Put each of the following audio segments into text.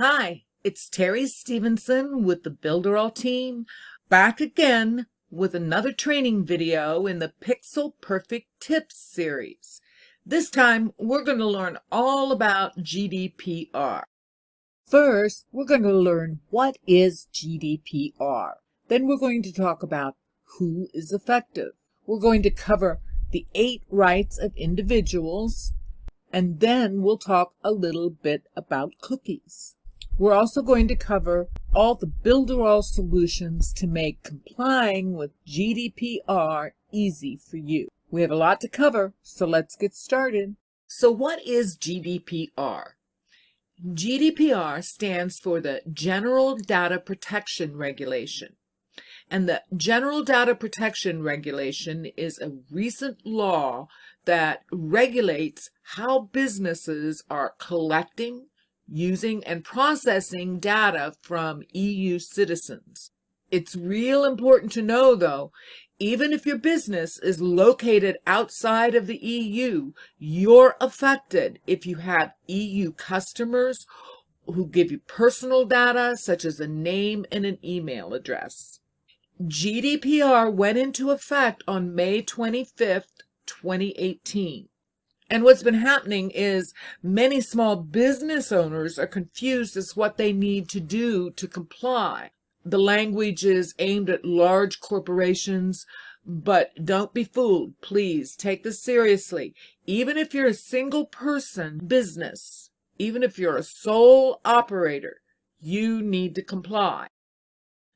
Hi, it's Terry Stevenson with the Builderall team, back again with another training video in the Pixel Perfect Tips series. This time, we're going to learn all about GDPR. First, we're going to learn what is GDPR. Then we're going to talk about who is affected. We're going to cover the 8 rights of individuals, and then we'll talk a little bit about cookies. We're also going to cover all the Builderall solutions to make complying with GDPR easy for you. We have a lot to cover, so let's get started. So what is GDPR? GDPR stands for the General Data Protection Regulation. And the General Data Protection Regulation is a recent law that regulates how businesses are collecting, using, and processing data from EU citizens. It's real important to know, though, even if your business is located outside of the EU, you're affected if you have EU customers who give you personal data, such as a name and an email address. GDPR went into effect on May 25th, 2018. And what's been happening is many small business owners are confused as what they need to do to comply. The language is aimed at large corporations, but don't be fooled. Please take this seriously. Even if you're a single person business, even if you're a sole operator, you need to comply.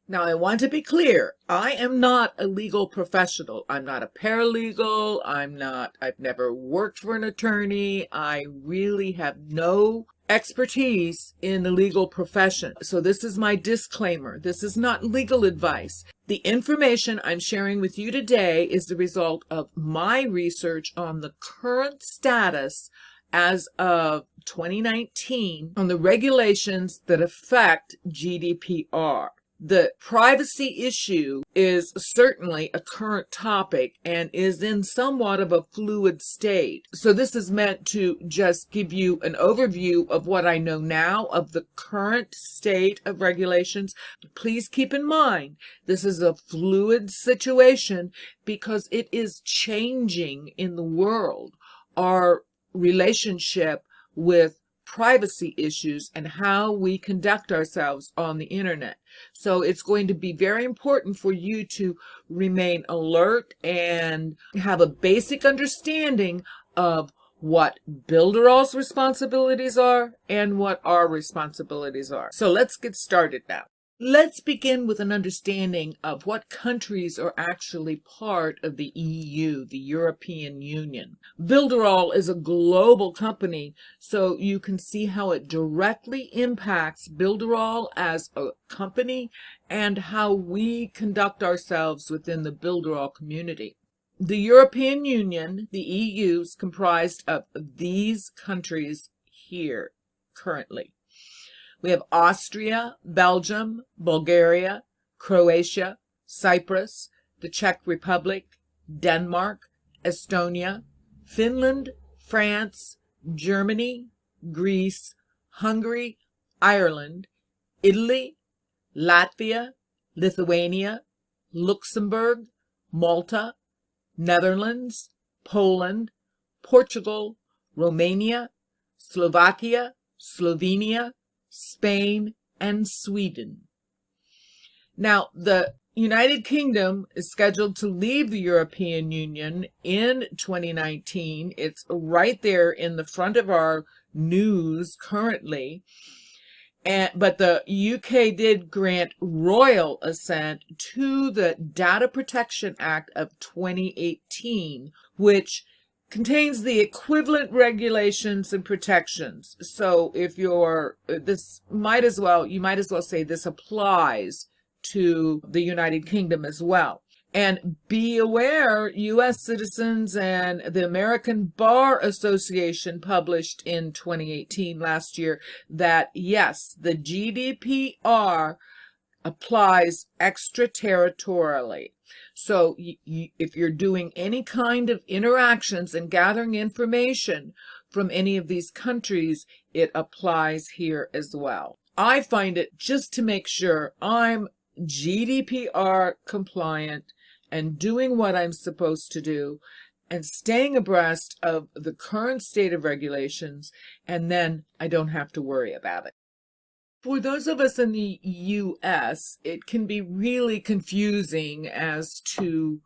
Now, I want to be clear, I am not a legal professional. I'm not a paralegal. I've never worked for an attorney. I really have no expertise in the legal profession. So this is my disclaimer. This is not legal advice. The information I'm sharing with you today is the result of my research on the current status as of 2019 on the regulations that affect GDPR. The privacy issue is certainly a current topic and is in somewhat of a fluid state. So this is meant to just give you an overview of what I know now of the current state of regulations. Please keep in mind, this is a fluid situation because it is changing in the world. Our relationship with privacy issues and how we conduct ourselves on the internet. So it's going to be very important for you to remain alert and have a basic understanding of what Builderall's responsibilities are and what our responsibilities are. So let's get started now. Let's begin with an understanding of what countries are actually part of the EU, the European Union. Builderall is a global company, so you can see how it directly impacts Builderall as a company and how we conduct ourselves within the Builderall community. The European Union, the EU, is comprised of these countries here currently. We have Austria, Belgium, Bulgaria, Croatia, Cyprus, the Czech Republic, Denmark, Estonia, Finland, France, Germany, Greece, Hungary, Ireland, Italy, Latvia, Lithuania, Luxembourg, Malta, Netherlands, Poland, Portugal, Romania, Slovakia, Slovenia, Spain, and Sweden. Now, the United Kingdom is scheduled to leave the European Union in 2019. It's right there in the front of our news currently. But the UK did grant royal assent to the Data Protection Act of 2018, which contains the equivalent regulations and protections. So if you might as well say this applies to the United Kingdom as well. And be aware, U.S. citizens and the American Bar Association published in 2018 last year that yes, the GDPR applies extraterritorially. So if you're doing any kind of interactions and gathering information from any of these countries, it applies here as well. I find it just to make sure I'm GDPR compliant and doing what I'm supposed to do and staying abreast of the current state of regulations, and then I don't have to worry about it. For those of us in the US, it can be really confusing as to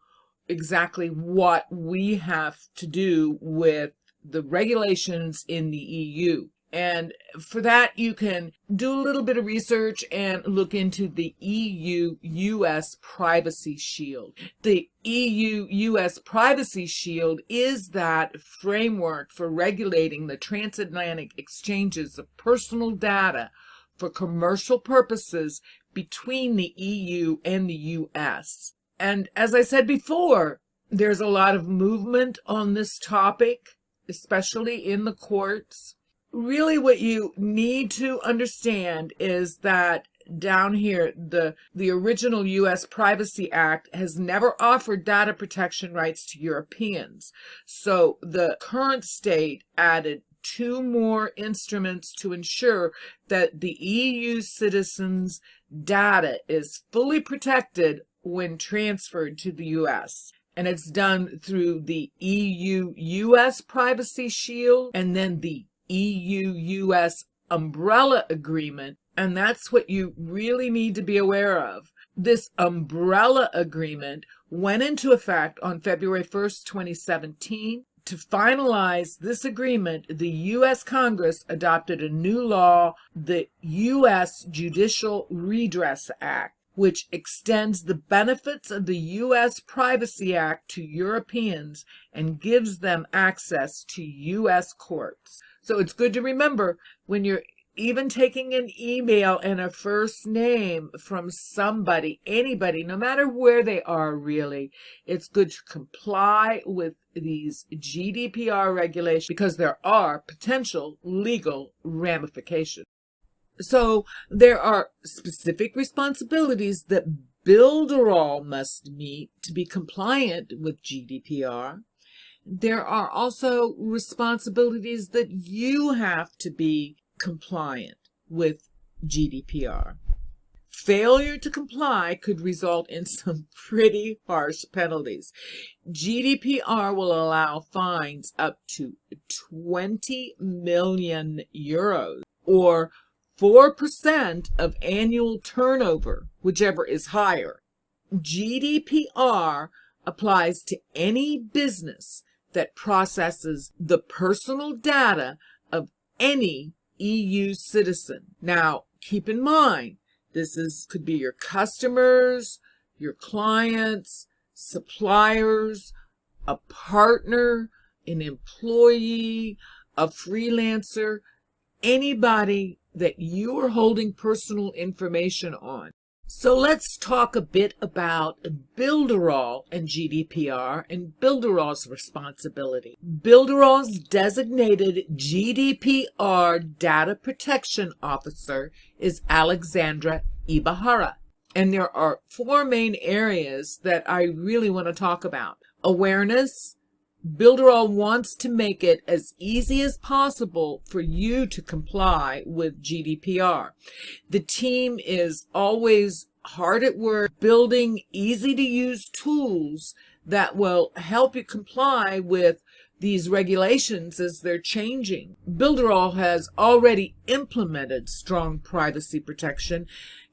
exactly what we have to do with the regulations in the EU. And for that, you can do a little bit of research and look into the EU-US Privacy Shield. The EU-US Privacy Shield is that framework for regulating the transatlantic exchanges of personal data for commercial purposes between the EU and the US. And as I said before, there's a lot of movement on this topic, especially in the courts. Really what you need to understand is that down here, the original U.S. Privacy Act has never offered data protection rights to Europeans. So the current state added 2 more instruments to ensure that the EU citizens' data is fully protected when transferred to the U.S. And it's done through the EU-US Privacy Shield and then the EU-US Umbrella Agreement, and that's what you really need to be aware of. This Umbrella Agreement went into effect on February 1st, 2017. To finalize this agreement, the U.S. Congress adopted a new law, the U.S. Judicial Redress Act, which extends the benefits of the U.S. Privacy Act to Europeans and gives them access to U.S. courts. So it's good to remember when you're even taking an email and a first name from somebody, anybody, no matter where they are really, it's good to comply with these GDPR regulations because there are potential legal ramifications. So there are specific responsibilities that Builderall must meet to be compliant with GDPR. There are also responsibilities that you have to be compliant with GDPR. Failure to comply could result in some pretty harsh penalties. GDPR will allow fines up to 20 million euros or 4% of annual turnover, whichever is higher. GDPR applies to any business that processes the personal data of any EU citizen. Now, keep in mind, could be your customers, your clients, suppliers, a partner, an employee, a freelancer, anybody that you are holding personal information on. So let's talk a bit about Builderall and GDPR and Builderall's responsibility. Builderall's designated GDPR data protection officer is Alexandra Ibahara. And there are 4 main areas that I really want to talk about. Awareness. Builderall wants to make it as easy as possible for you to comply with GDPR. The team is always hard at work building easy-to-use tools that will help you comply with these regulations as they're changing. Builderall has already implemented strong privacy protection.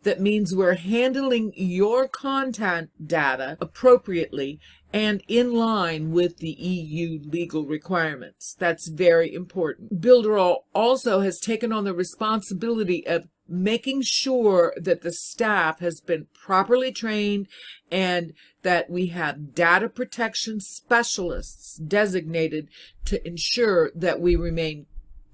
That means we're handling your content data appropriately and in line with the EU legal requirements. That's very important. Builderall also has taken on the responsibility of making sure that the staff has been properly trained and that we have data protection specialists designated to ensure that we remain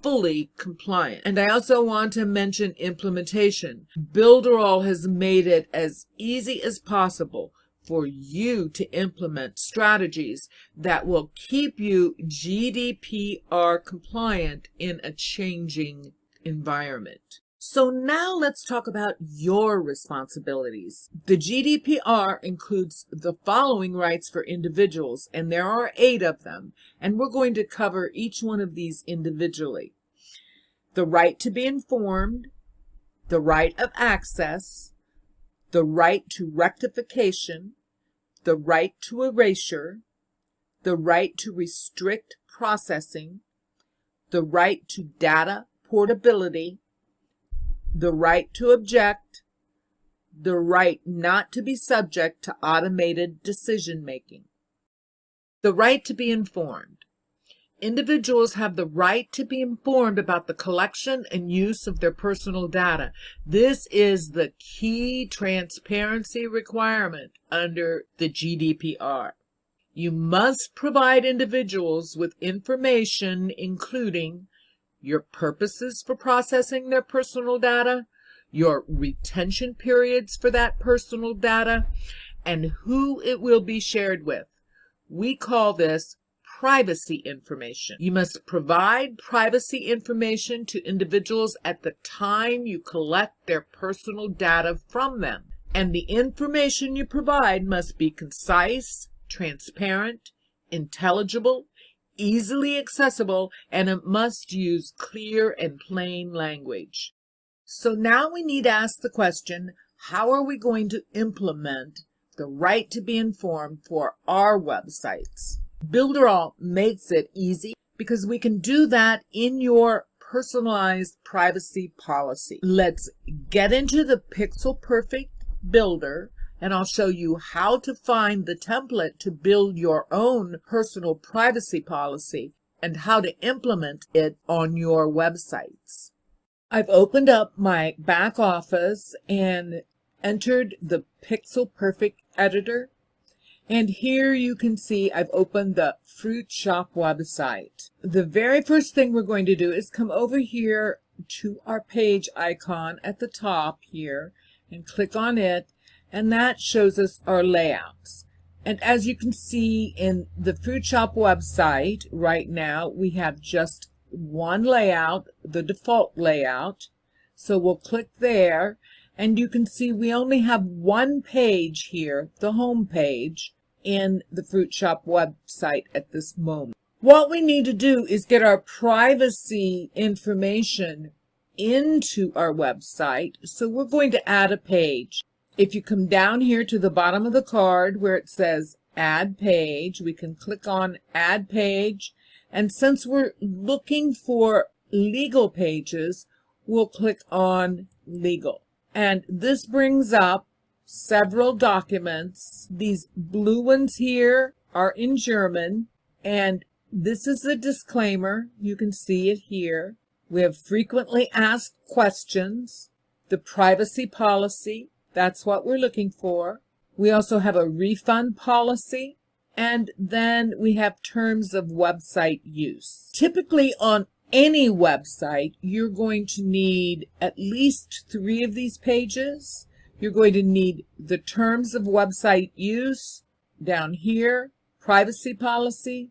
fully compliant. And I also want to mention implementation. Builderall has made it as easy as possible for you to implement strategies that will keep you GDPR compliant in a changing environment. So now let's talk about your responsibilities. The GDPR includes the following rights for individuals, and there are 8 of them, and we're going to cover each one of these individually. The right to be informed, the right of access, the right to rectification, the right to erasure, the right to restrict processing, the right to data portability, the right to object, the right not to be subject to automated decision-making. The right to be informed. Individuals have the right to be informed about the collection and use of their personal data. This is the key transparency requirement under the GDPR. You must provide individuals with information including your purposes for processing their personal data, your retention periods for that personal data, and who it will be shared with. We call this privacy information. You must provide privacy information to individuals at the time you collect their personal data from them. And the information you provide must be concise, transparent, intelligible, easily accessible, and it must use clear and plain language. So now we need to ask the question, how are we going to implement the right to be informed for our websites? Builderall makes it easy because we can do that in your personalized privacy policy. Let's get into the Pixel Perfect Builder, and I'll show you how to find the template to build your own personal privacy policy and how to implement it on your websites. I've opened up my back office and entered the Pixel Perfect editor. And here you can see I've opened the Fruit Shop website. The very first thing we're going to do is come over here to our page icon at the top here and click on it, and that shows us our layouts. And as you can see in the Fruit Shop website right now, we have just one layout, the default layout. So we'll click there, and you can see we only have one page here, the home page, in the Fruit Shop website at this moment. What we need to do is get our privacy information into our website, so we're going to add a page. If you come down here to the bottom of the card where it says Add Page, we can click on Add Page, and since we're looking for legal pages, we'll click on Legal. And this brings up several documents. These blue ones here are in German, and this is a disclaimer. You can see it here. We have frequently asked questions, the privacy policy, that's what we're looking for. We also have a refund policy, and then we have terms of website use. Typically on any website, you're going to need at least 3 of these pages. You're going to need the terms of website use down here, privacy policy,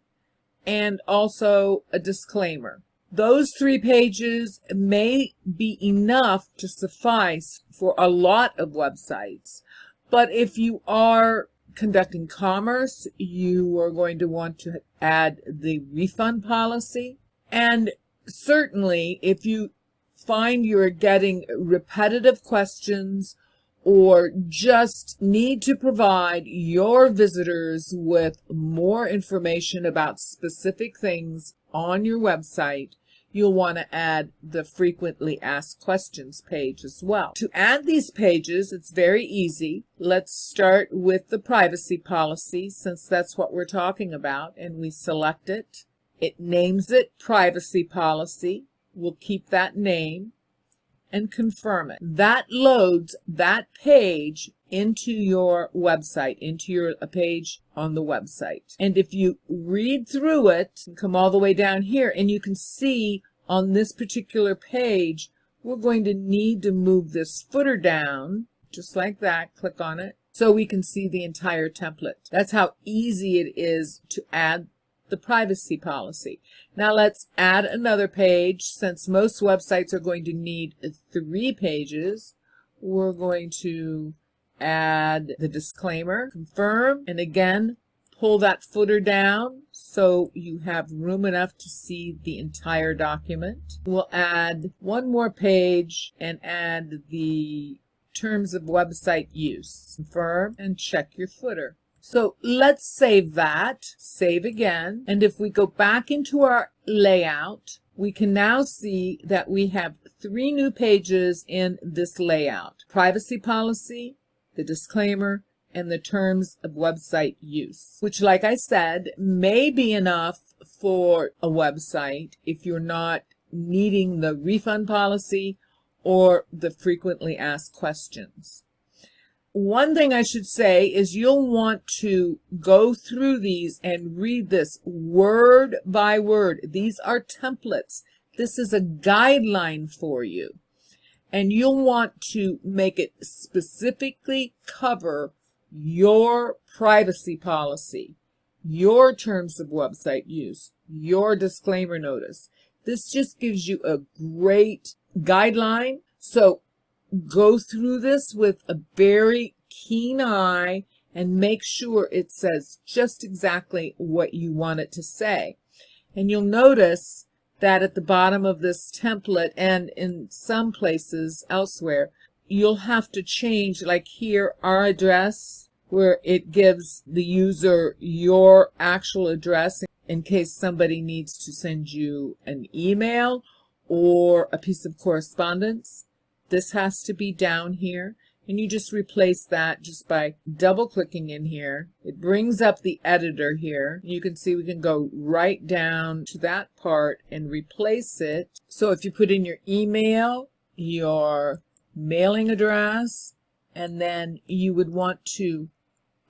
and also a disclaimer. Those 3 pages may be enough to suffice for a lot of websites, but if you are conducting commerce, you are going to want to add the refund policy. And certainly, if you find you're getting repetitive questions or just need to provide your visitors with more information about specific things on your website, you'll want to add the frequently asked questions page as well. To add these pages, it's very easy. Let's start with the privacy policy, since that's what we're talking about, and we select it. It names it Privacy Policy. We'll keep that name and confirm it. That loads that page into your website, into a page on the website. And if you read through it, come all the way down here, and you can see on this particular page, we're going to need to move this footer down, just like that, click on it, so we can see the entire template. That's how easy it is to add the privacy policy. Now let's add another page. Since most websites are going to need 3 pages, we're going to add the disclaimer, confirm, and again, pull that footer down so you have room enough to see the entire document. We'll add one more page and add the terms of website use. Confirm and check your footer. So let's save that, save again, and if we go back into our layout, we can now see that we have 3 new pages in this layout. Privacy policy, the disclaimer, and the terms of website use, which, like I said, may be enough for a website if you're not needing the refund policy or the frequently asked questions. One thing I should say is you'll want to go through these and read this word by word. These are templates. This is a guideline for you. And you'll want to make it specifically cover your privacy policy, your terms of website use, your disclaimer notice. This just gives you a great guideline. So go through this with a very keen eye and make sure it says just exactly what you want it to say. And you'll notice that at the bottom of this template and in some places elsewhere, you'll have to change, like here, our address, where it gives the user your actual address in case somebody needs to send you an email or a piece of correspondence. This has to be down here, and you just replace that just by double-clicking in here. It brings up the editor here. You can see we can go right down to that part and replace it. So if you put in your email, your mailing address, and then you would want to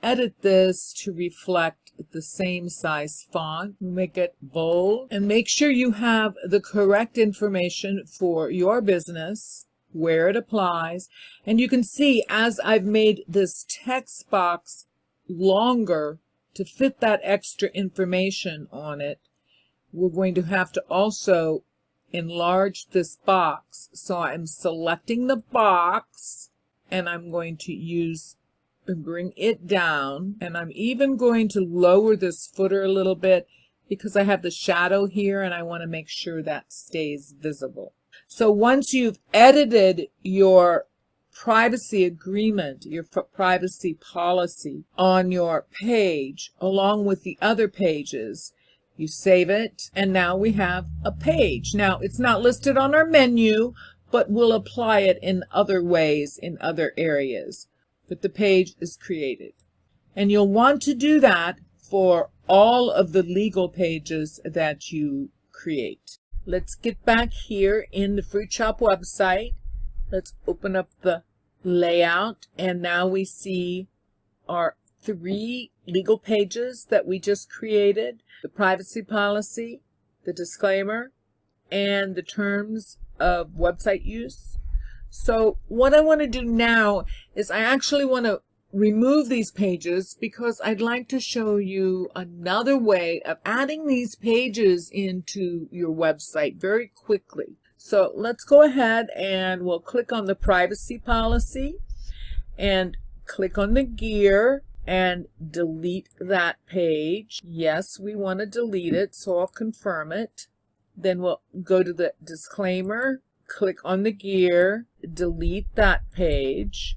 edit this to reflect the same size font. Make it bold, and make sure you have the correct information for your business, where it applies. And you can see as I've made this text box longer to fit that extra information on it, we're going to have to also enlarge this box. So I'm selecting the box and I'm going to use and bring it down, and I'm even going to lower this footer a little bit because I have the shadow here and I want to make sure that stays visible. So once you've edited your privacy agreement, your privacy policy on your page, along with the other pages, you save it, and now we have a page. Now, it's not listed on our menu, but we'll apply it in other ways, in other areas. But the page is created. And you'll want to do that for all of the legal pages that you create. Let's get back here in the Fruit Shop website. Let's open up the layout, and now we see our 3 legal pages that we just created: the privacy policy, the disclaimer, and the terms of website use. So what I want to do now is I actually want to remove these pages because I'd like to show you another way of adding these pages into your website very quickly. So let's go ahead and we'll click on the privacy policy and click on the gear and delete that page. Yes, we want to delete it, so I'll confirm it. Then we'll go to the disclaimer, click on the gear, delete that page.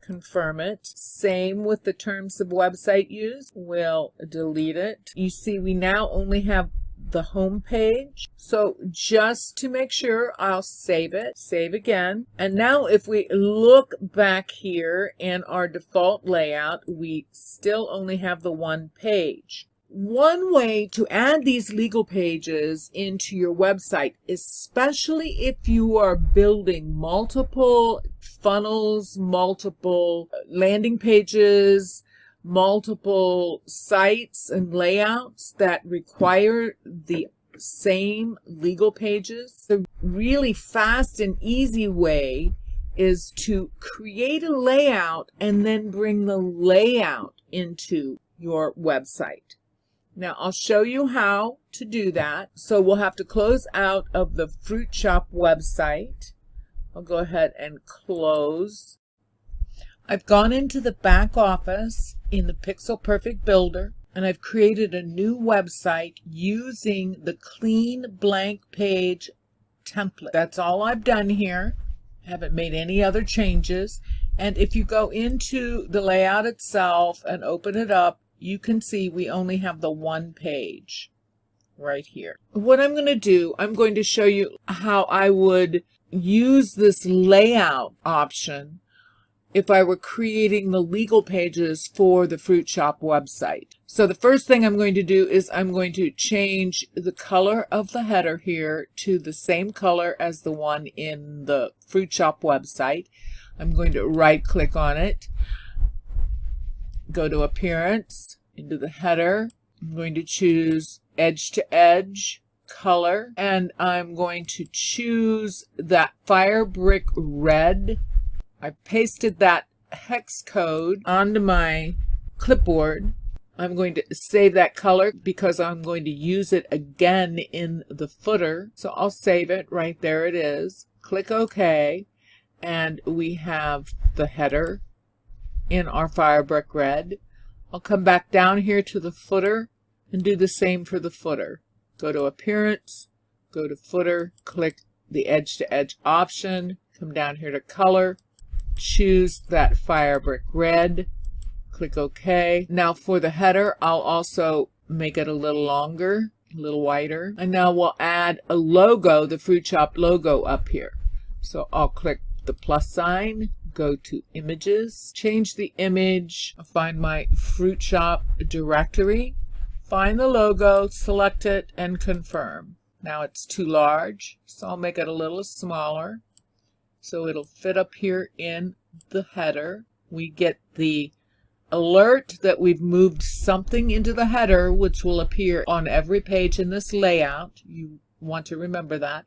Confirm it. Same with the terms of website use. We'll delete it. You see we now only have the home page. So just to make sure, I'll save it. Save again. And now if we look back here in our default layout, we still only have the one page. One way to add these legal pages into your website, especially if you are building multiple funnels, multiple landing pages, multiple sites and layouts that require the same legal pages. The really fast and easy way is to create a layout and then bring the layout into your website. Now I'll show you how to do that. So we'll have to close out of the Fruit Shop website. I'll go ahead and close. I've gone into the back office in the Pixel Perfect Builder, and I've created a new website using the clean blank page template. That's all I've done here. I haven't made any other changes. And if you go into the layout itself and open it up, you can see we only have the one page right here. What I'm going to do, I'm going to show you how I would use this layout option if I were creating the legal pages for the Fruit Shop website. So the first thing I'm going to do is I'm going to change the color of the header here to the same color as the one in the Fruit Shop website. I'm going to right click on it, go to Appearance, into the header. I'm going to choose Edge to Edge color, and I'm going to choose that fire brick red. I pasted that hex code onto my clipboard. I'm going to save that color because I'm going to use it again in the footer. So I'll save it. Right there it is. Click OK, and we have the header in our fire brick red. I'll come back down here to the footer and do the same for the footer. Go to Appearance, go to Footer, click the Edge to Edge option, come down here to Color, choose that fire brick red, click OK. Now for the header, I'll also make it a little longer, a little wider. And now we'll add a logo, the Fruit Shop logo up here. So I'll click the plus sign, go to Images, change the image, find my Fruit Shop directory, find the logo, select it, and confirm. Now it's too large, so I'll make it a little smaller so it'll fit up here in the header. We get the alert that we've moved something into the header, which will appear on every page in this layout. You want to remember that.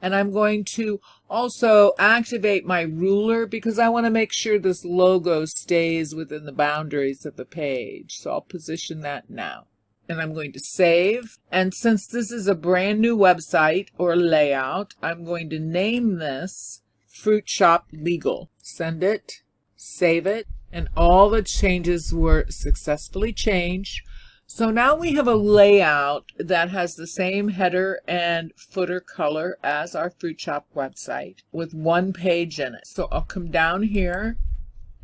And I'm going to also activate my ruler because I want to make sure this logo stays within the boundaries of the page. So I'll position that now. And I'm going to save. And since this is a brand new website or layout, I'm going to name this Fruit Shop Legal. Send it, save it, and all the changes were successfully changed. So now we have a layout that has the same header and footer color as our Fruit Shop website with one page in it. So I'll come down here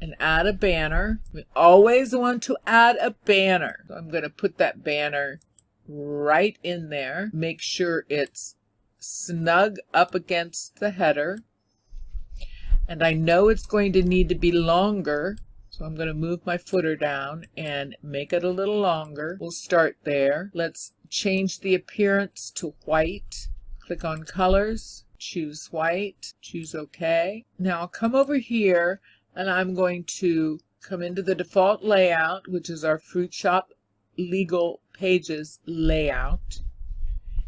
and add a banner. We always want to add a banner. So I'm going to put that banner right in there. Make sure it's snug up against the header. And I know it's going to need to be longer, so I'm going to move my footer down and make it a little longer. We'll start there. Let's change the appearance to white. Click on Colors, choose white, choose OK. Now I'll come over here and I'm going to come into the default layout, which is our Fruit Shop Legal Pages layout.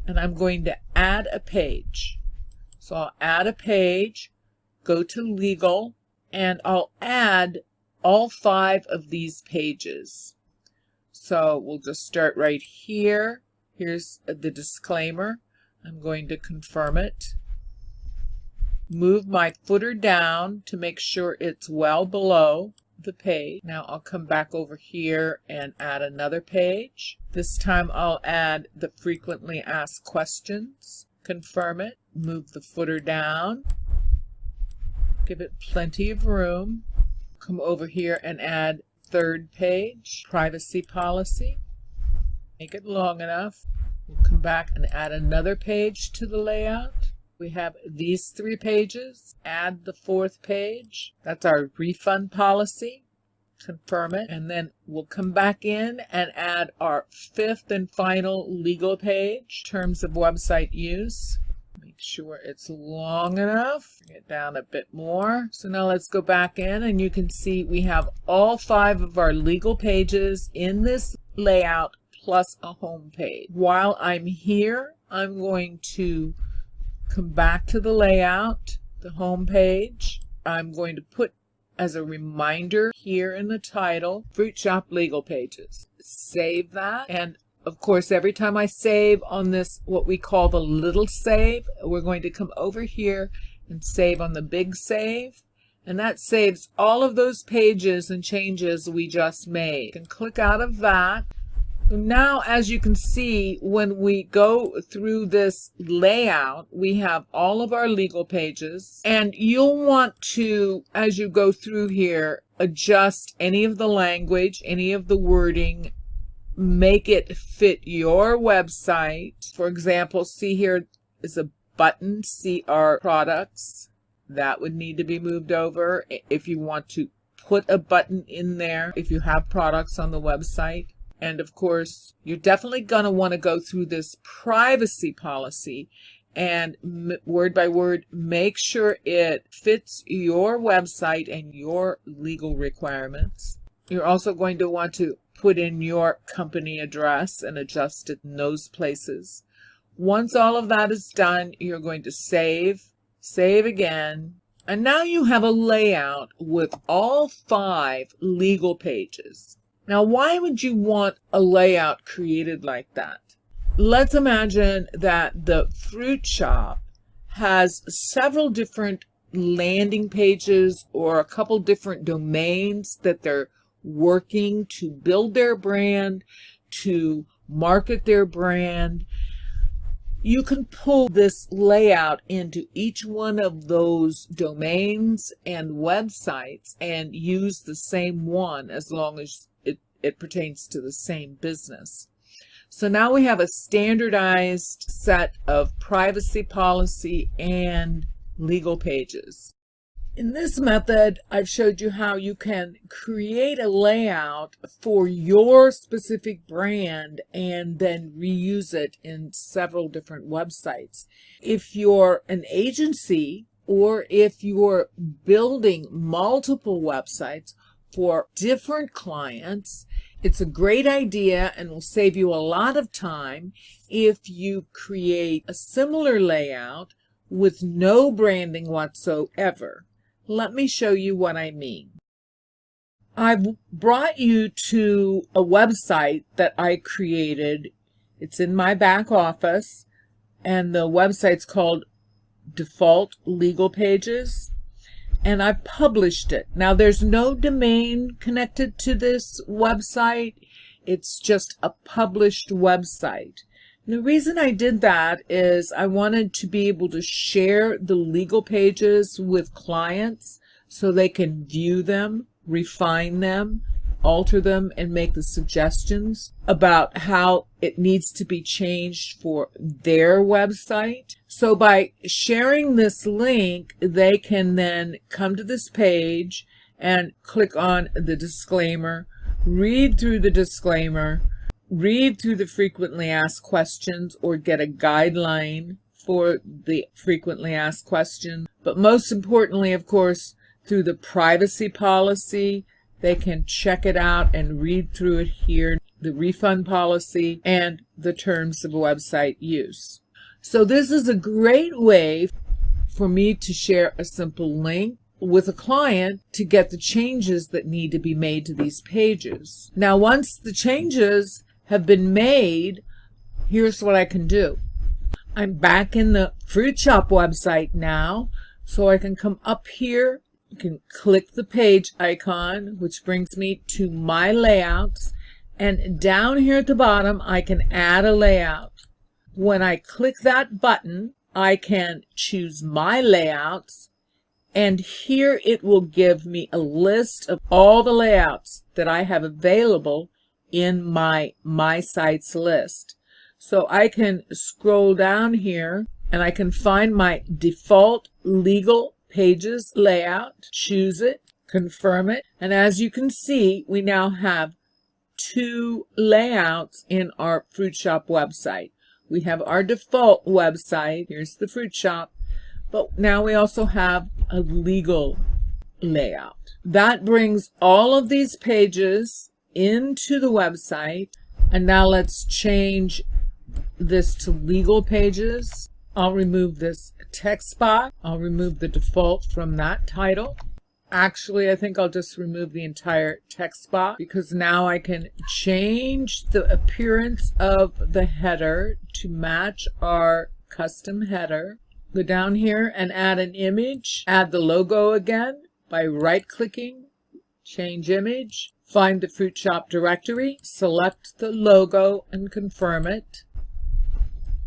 And I'm going to add a page. So I'll add a page. Go to Legal, and I'll add all 5 of these pages. So we'll just start right here. Here's the disclaimer. I'm going to confirm it. Move my footer down to make sure it's well below the page. Now I'll come back over here and add another page. This time I'll add the frequently asked questions. Confirm it. Move the footer down. Give it plenty of room. Come over here and add third page, privacy policy. Make it long enough. We'll come back and add another page to the layout. We have these 3 pages. Add the 4th page. That's our refund policy. Confirm it. And then we'll come back in and add our 5th and final legal page, terms of website use. Make sure it's long enough. Bring it down a bit more. So now let's go back in and you can see we have all 5 of our legal pages in this layout plus a home page. While I'm here, I'm going to come back to the layout, the home page. I'm going to put as a reminder here in the title, Fruit Shop Legal Pages. Save that, and of course, every time I save on this, what we call the little save, we're going to come over here and save on the big save. And that saves all of those pages and changes we just made. You can click out of that. Now, as you can see, when we go through this layout, we have all of our legal pages, and you'll want to, as you go through here, adjust any of the language, any of the wording, make it fit your website. For example, see here is a button, see our products. That would need to be moved over if you want to put a button in there if you have products on the website. And of course, you're definitely going to want to go through this privacy policy and word by word, make sure it fits your website and your legal requirements. You're also going to want to put in your company address and adjust it in those places. Once all of that is done, you're going to save again. And now you have a layout with all 5 legal pages. Now, why would you want a layout created like that? Let's imagine that the fruit shop has several different landing pages or a couple different domains that they're working to build their brand, to market their brand. You can pull this layout into each one of those domains and websites and use the same one as long as it pertains to the same business. So now we have a standardized set of privacy policy and legal pages. In this method, I've showed you how you can create a layout for your specific brand and then reuse it in several different websites. If you're an agency or if you're building multiple websites for different clients, it's a great idea and will save you a lot of time if you create a similar layout with no branding whatsoever. Let me show you what I mean. I've brought you to a website that I created. It's in my back office, and the website's called Default Legal Pages, and I published it. Now, there's no domain connected to this website. It's just a published website. And the reason I did that is I wanted to be able to share the legal pages with clients so they can view them, refine them, alter them, and make the suggestions about how it needs to be changed for their website. So by sharing this link, they can then come to this page and click on the disclaimer, read through the disclaimer, read through the frequently asked questions, or get a guideline for the frequently asked questions. But most importantly, of course, through the privacy policy, they can check it out and read through it here, the refund policy, and the terms of website use. So this is a great way for me to share a simple link with a client to get the changes that need to be made to these pages. Now, once the changes have been made, here's what I can do. I'm back in the fruit shop website now, so I can come up here. You can click the page icon, which brings me to my layouts, and down here at the bottom I can add a layout. When I click that button, I can choose my layouts, and here it will give me a list of all the layouts that I have available in my sites list. So I can scroll down here and I can find my default legal pages layout, choose it, confirm it, and as you can see, we now have 2 layouts in our fruit shop website. We have our default website, here's the fruit shop, but now we also have a legal layout. That brings all of these pages into the website, and now let's change this to legal pages. I'll remove this text box. I'll remove the default from that title. Actually, I think I'll just remove the entire text box because now I can change the appearance of the header to match our custom header. Go down here and add an image, add the logo again, by right-clicking, change image, find the Fruit Shop directory, select the logo and confirm it,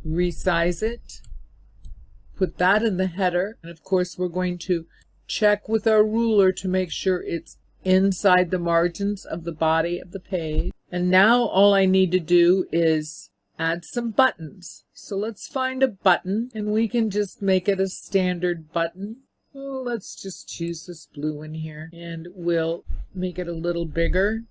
resize it, put that in the header, and of course we're going to check with our ruler to make sure it's inside the margins of the body of the page. And now all I need to do is add some buttons. So let's find a button, and we can just make it a standard button. Well, let's just choose this blue one here, and we'll make it a little bigger.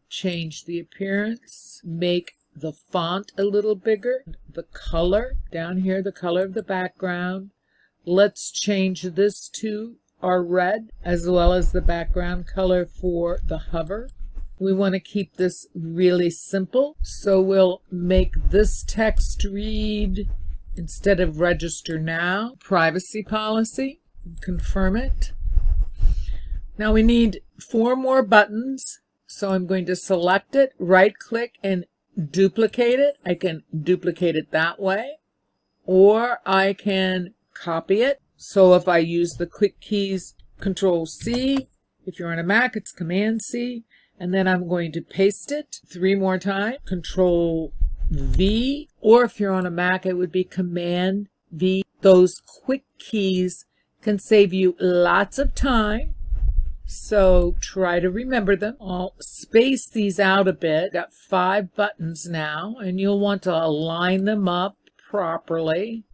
Change the appearance, make the font a little bigger, the color, down here the color of the background. Let's change this to our red, as well as the background color for the hover. We want to keep this really simple, so we'll make this text read, instead of register now, privacy policy, confirm it. Now we need 4 more buttons, so I'm going to select it, right click and duplicate it. I can duplicate it that way, or I can copy it. So if I use the quick keys Control C, if you're on a Mac it's Command C, and then I'm going to paste it 3 more times, Control V, or if you're on a Mac it would be Command V. Those quick keys can save you lots of time, so try to remember them. I'll space these out a bit. Got 5 buttons now, and you'll want to align them up properly.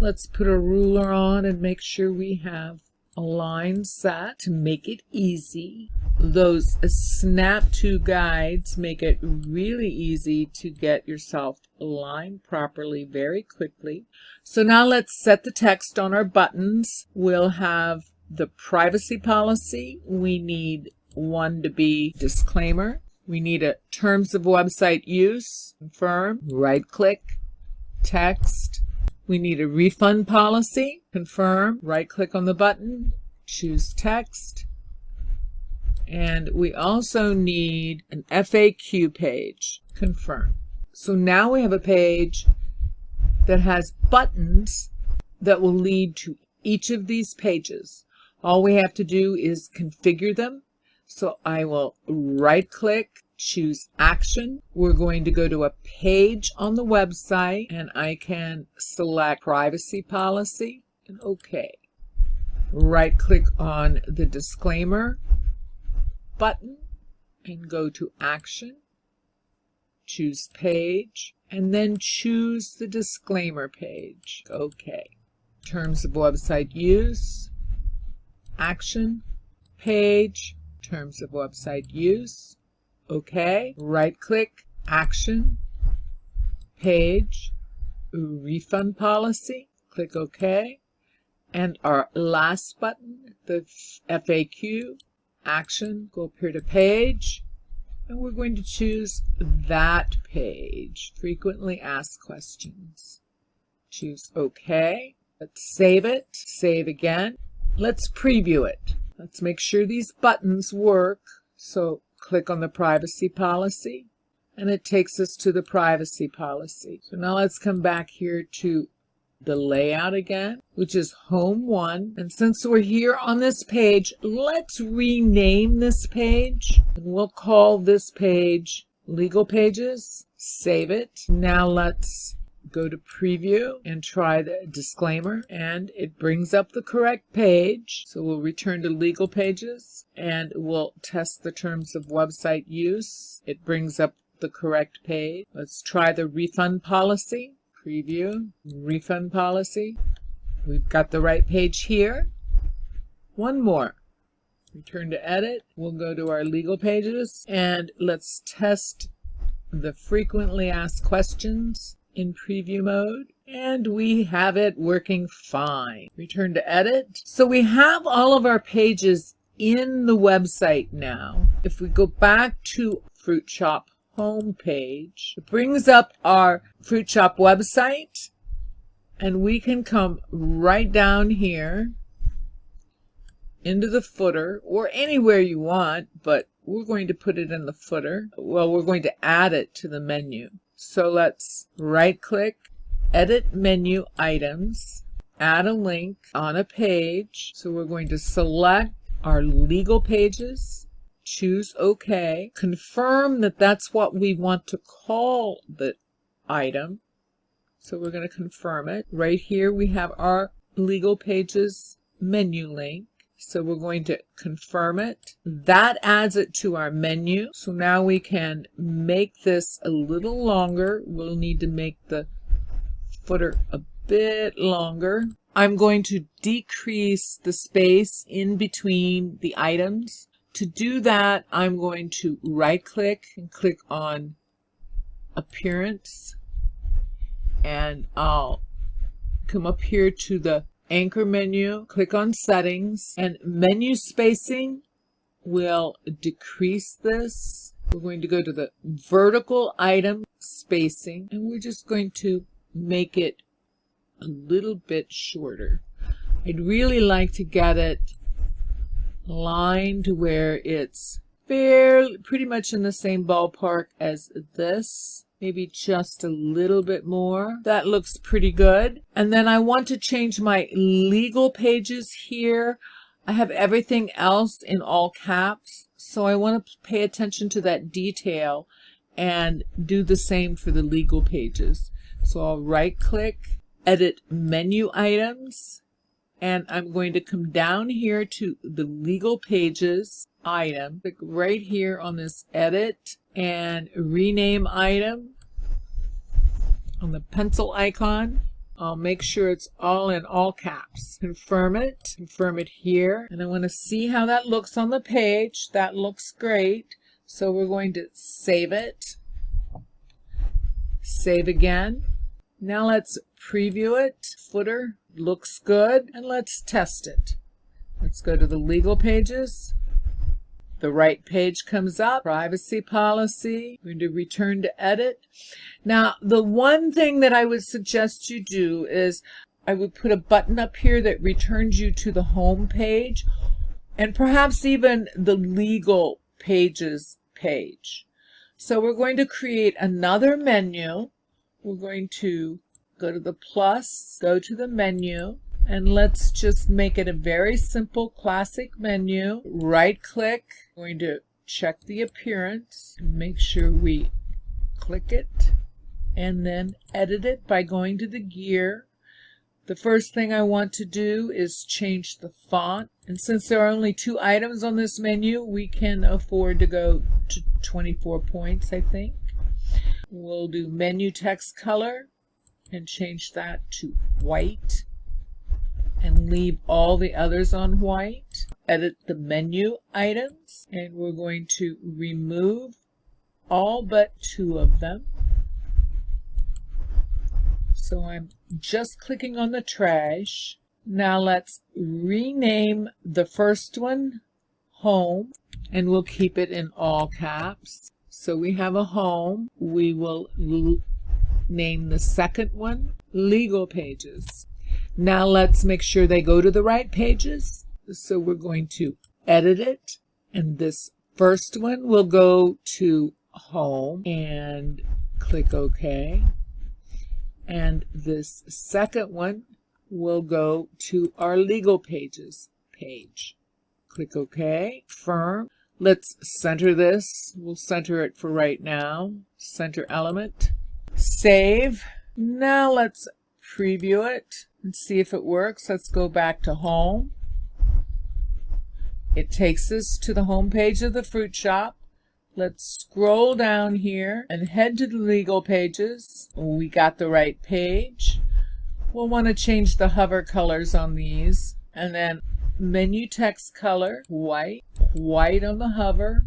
Let's put a ruler on and make sure we have a line set to make it easy. Those snap to guides make it really easy to get yourself aligned properly very quickly. So now let's set the text on our buttons. We'll have the privacy policy. We need one to be disclaimer. We need a terms of website use, confirm, right click, text. We need a refund policy, confirm, right click on the button, choose text. And we also need an FAQ page, confirm. So now we have a page that has buttons that will lead to each of these pages. All we have to do is configure them. So I will right click, choose action. We're going to go to a page on the website, and I can select privacy policy and OK. Right click on the disclaimer button and go to action, choose page, and then choose the disclaimer page. OK. Terms of website use, action, page, terms of website use. OK. Right click, action, page, refund policy, click OK. And our last button, the FAQ, action, go up here to page, and we're going to choose that page, frequently asked questions. Choose OK. Let's save it, save again. Let's preview it. Let's make sure these buttons work. So click on the privacy policy, and it takes us to the privacy policy. So now let's come back here to the layout again, which is Home 1. And since we're here on this page, let's rename this page. And we'll call this page Legal Pages. Save it. Now let's go to preview and try the disclaimer, and it brings up the correct page. So we'll return to Legal Pages and we'll test the terms of website use. It brings up the correct page. Let's try the refund policy. Preview, refund policy. We've got the right page here. One more. Return to edit. We'll go to our Legal Pages and let's test the frequently asked questions in preview mode, and we have it working fine. Return to edit. So we have all of our pages in the website now. If we go back to Fruit Shop home page, it brings up our Fruit Shop website, and we can come right down here into the footer, or anywhere you want, but we're going to put it in the footer. Well, we're going to add it to the menu. So let's right click, edit menu items, add a link on a page. So we're going to select our legal pages, choose OK, confirm that that's what we want to call the item. So we're going to confirm it. Right here we have our legal pages menu link. So we're going to confirm it. That adds it to our menu. So now we can make this a little longer. We'll need to make the footer a bit longer. I'm going to decrease the space in between the items. To do that, I'm going to right-click and click on Appearance. And I'll come up here to the anchor menu, click on Settings, and menu spacing will decrease this. We're going to go to the vertical item spacing, and we're just going to make it a little bit shorter. I'd really like to get it aligned to where it's pretty much in the same ballpark as this. Maybe just a little bit more. That looks pretty good. And then I want to change my legal pages here. I have everything else in all caps, so I want to pay attention to that detail and do the same for the legal pages. So I'll right-click, edit menu items, and I'm going to come down here to the legal pages item. Click right here on this edit and rename item on the pencil icon. I'll make sure it's all in all caps. Confirm it here, and I want to see how that looks on the page. That looks great. So we're going to save it. Save again. Now let's preview it. Footer looks good, and let's test it. Let's go to the legal pages. The right page comes up, privacy policy. We're going to return to edit. Now, the one thing that I would suggest you do is I would put a button up here that returns you to the home page and perhaps even the legal pages page. So we're going to create another menu. We're going to go to the plus, go to the menu, and let's just make it a very simple classic menu. Right click, we're going to check the appearance, make sure we click it, and then edit it by going to the gear. The first thing I want to do is change the font, and since there are only 2 items on this menu, we can afford to go to 24 points, I think. We'll do menu text color and change that to white and leave all the others on white. Edit the menu items, and we're going to remove all but 2 of them. So I'm just clicking on the trash. Now let's rename the first one home, and we'll keep it in all caps. So we have a home. We will name the second one legal pages. Now let's make sure they go to the right pages. So we're going to edit it, and this first one will go to home and click OK. And this second one will go to our legal pages page. Click OK. Confirm. Let's center this. We'll center it for right now. Center element. Save. Now let's preview it and see if it works. Let's go back to home. It takes us to the home page of the fruit shop. Let's scroll down here and head to the legal pages. We got the right page. We'll want to change the hover colors on these, and then menu text color, white, white on the hover,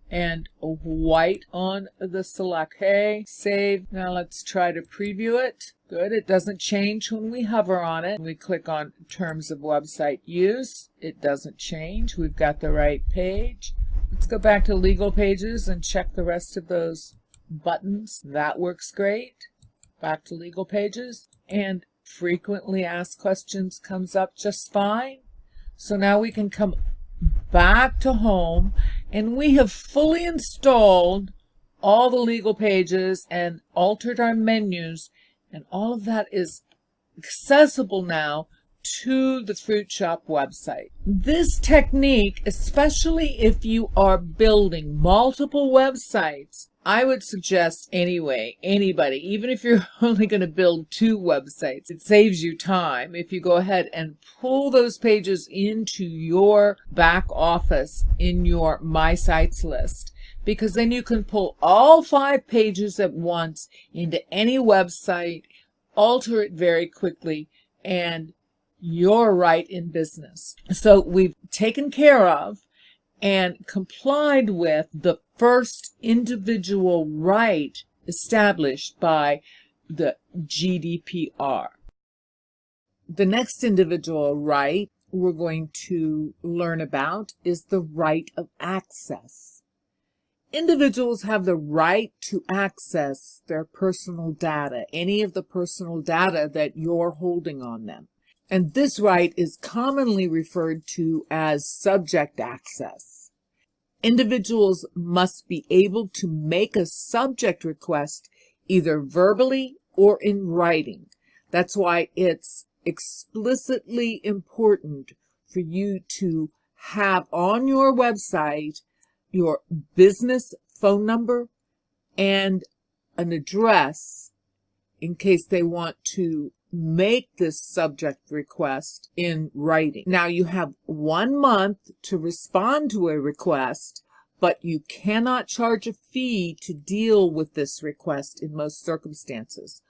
and white on the select. Okay, save. Now let's try to preview it. Good, it doesn't change when we hover on it. We click on terms of website use. It doesn't change. We've got the right page. Let's go back to legal pages and check the rest of those buttons. That works great. Back to legal pages, and frequently asked questions comes up just fine. So now we can come back to home, and we have fully installed all the legal pages and altered our menus, and all of that is accessible now to the Fruit Shop website. This technique, especially if you are building multiple websites, I would suggest anybody, even if you're only going to build 2 websites, it saves you time if you go ahead and pull those pages into your back office in your My Sites list, because then you can pull all 5 pages at once into any website, alter it very quickly, and you're right in business. So we've taken care of and complied with the first individual right established by the GDPR. The next individual right we're going to learn about is the right of access. Individuals have the right to access their personal data, any of the personal data that you're holding on them. And this right is commonly referred to as subject access. Individuals must be able to make a subject request either verbally or in writing. That's why it's explicitly important for you to have on your website your business phone number and an address in case they want to make this subject request in writing. Now, you have 1 month to respond to a request, but you cannot charge a fee to deal with this request in most circumstances.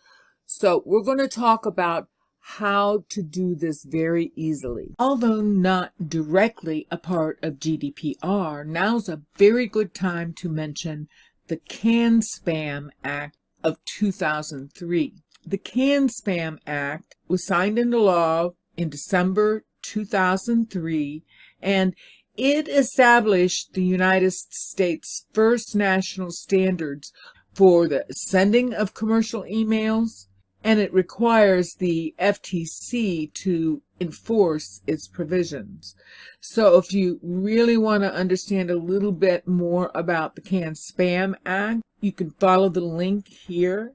So we're going to talk about how to do this very easily. Although not directly a part of GDPR, now's a very good time to mention the CAN-SPAM Act of 2003. The CAN-SPAM Act was signed into law in December 2003, and it established the United States' first national standards for the sending of commercial emails, and it requires the FTC to enforce its provisions. So if you really want to understand a little bit more about the CAN-SPAM Act, you can follow the link here,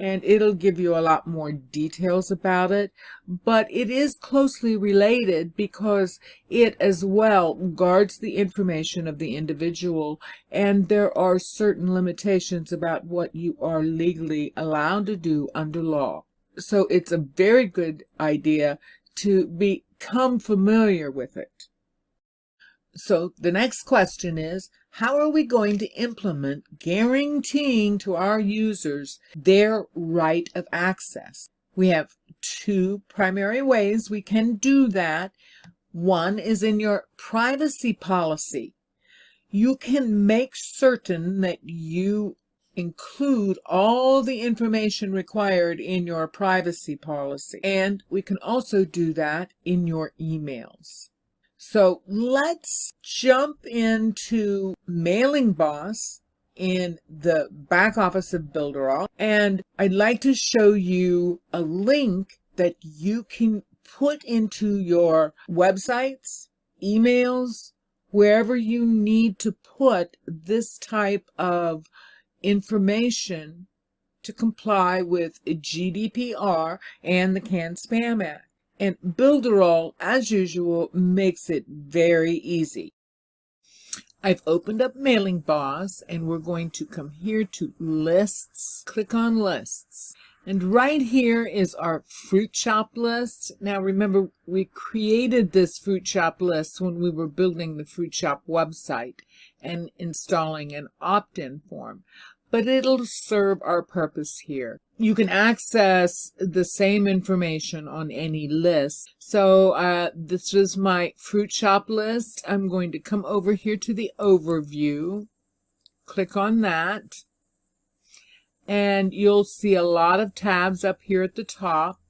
and it'll give you a lot more details about it. But it is closely related because it as well guards the information of the individual, and there are certain limitations about what you are legally allowed to do under law. So it's a very good idea to become familiar with it. So the next question is, how are we going to implement guaranteeing to our users their right of access? We have 2 primary ways we can do that. One is in your privacy policy. You can make certain that you include all the information required in your privacy policy. And we can also do that in your emails. So let's jump into Mailing Boss in the back office of Builderall. And I'd like to show you a link that you can put into your websites, emails, wherever you need to put this type of information to comply with GDPR and the CAN-SPAM Act. And Builderall, as usual, makes it very easy. I've opened up Mailing Boss, and we're going to come here to Lists. Click on Lists. And right here is our Fruit Shop list. Now remember, we created this Fruit Shop list when we were building the Fruit Shop website and installing an opt-in form. But it'll serve our purpose here. You can access the same information on any list. So this is my Fruit Shop list. I'm going to come over here to the overview, click on that, and you'll see a lot of tabs up here at the top.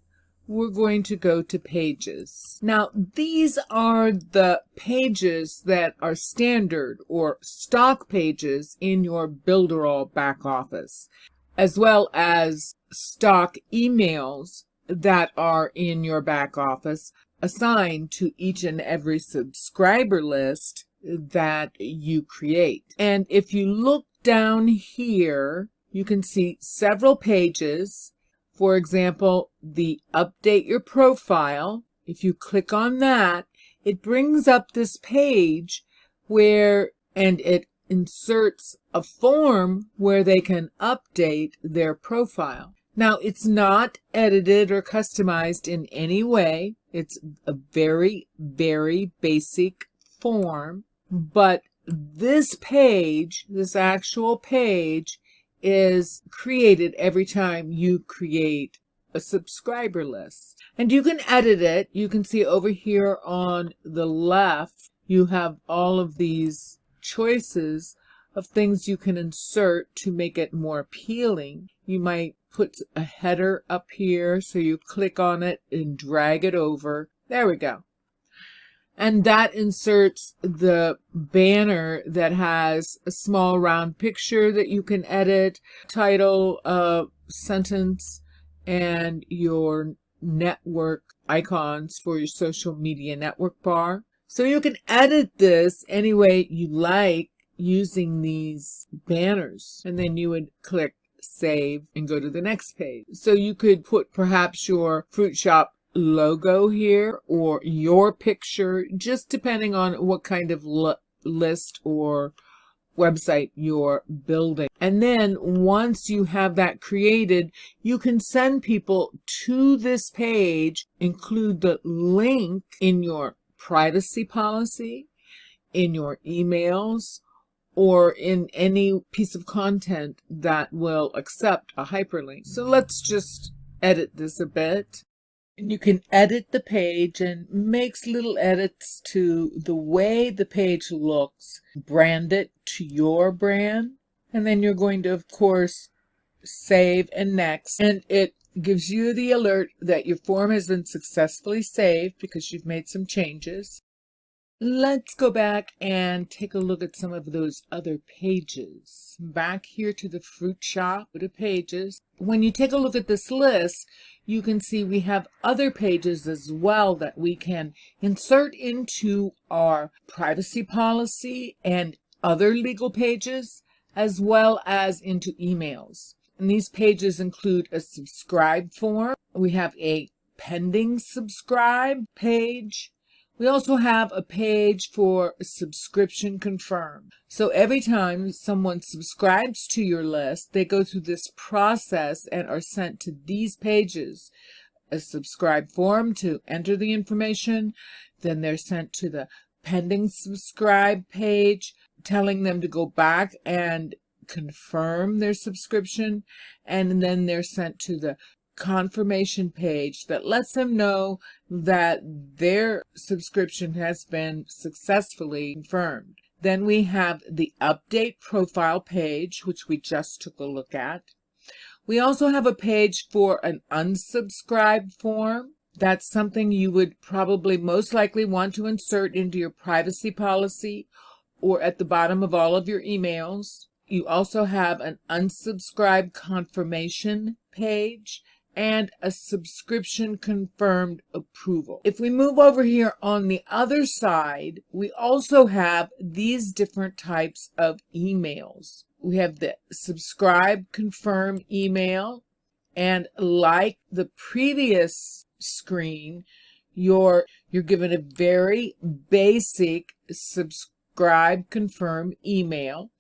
We're going to go to Pages. Now, these are the pages that are standard or stock pages in your Builderall back office, as well as stock emails that are in your back office assigned to each and every subscriber list that you create. And if you look down here, you can see several pages For example, the update your profile. If you click on that, it brings up this page and it inserts a form where they can update their profile. Now, it's not edited or customized in any way. It's a very, very basic form, but this page, this actual page, is created every time you create a subscriber list. And you can edit it. You can see over here on the left, you have all of these choices of things you can insert to make it more appealing. You might put a header up here, so you click on it and drag it over. There we go. And that inserts the banner that has a small round picture that you can edit, title, sentence, and your network icons for your social media network bar. So you can edit this any way you like using these banners. And then you would click save and go to the next page. So you could put perhaps your fruit shop logo here or your picture, just depending on what kind of list or website you're building. And then once you have that created, you can send people to this page, include the link in your privacy policy, in your emails, or in any piece of content that will accept a hyperlink. So let's just edit this a bit. And you can edit the page and makes little edits to the way the page looks, brand it to your brand, and then you're going to, of course, save and next. And it gives you the alert that your form has been successfully saved because you've made some changes. Let's go back and take a look at some of those other pages. Back here to the fruit shop, go to pages. When you take a look at this list, you can see we have other pages as well that we can insert into our privacy policy and other legal pages, as well as into emails. And these pages include a subscribe form. We have a pending subscribe page. We also have a page for subscription confirmed. So every time someone subscribes to your list, they go through this process and are sent to these pages. A subscribe form to enter the information, then they're sent to the pending subscribe page, telling them to go back and confirm their subscription, and then they're sent to the confirmation page that lets them know that their subscription has been successfully confirmed. Then we have the update profile page, which we just took a look at. We also have a page for an unsubscribe form. That's something you would probably most likely want to insert into your privacy policy or at the bottom of all of your emails. You also have an unsubscribe confirmation page and a subscription confirmed approval. If we move over here on the other side, we also have these different types of emails. We have the subscribe confirm email, and like the previous screen, you're given a very basic subscribe confirm email.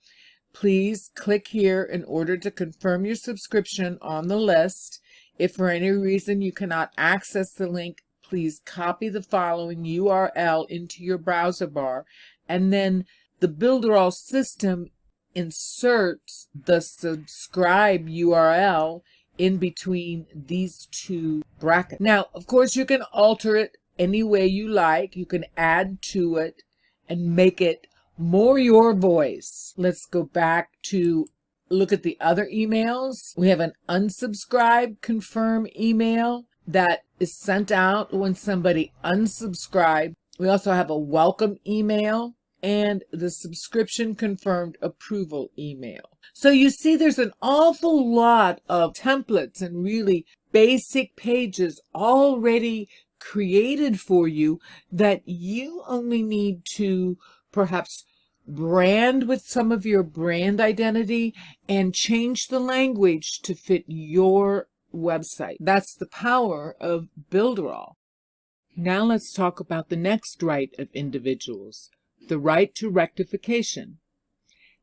Please click here in order to confirm your subscription on the list. If for any reason you cannot access the link, please copy the following URL into your browser bar, and then the Builderall system inserts the subscribe URL in between these two brackets. Now, of course, you can alter it any way you like. You can add to it and make it more your voice. Let's go back to look at the other emails. We have an unsubscribe confirm email that is sent out when somebody unsubscribes. We also have a welcome email and the subscription confirmed approval email. So you see there's an awful lot of templates and really basic pages already created for you that you only need to perhaps brand with some of your brand identity and change the language to fit your website. That's the power of Builderall. Now let's talk about the next right of individuals, the right to rectification.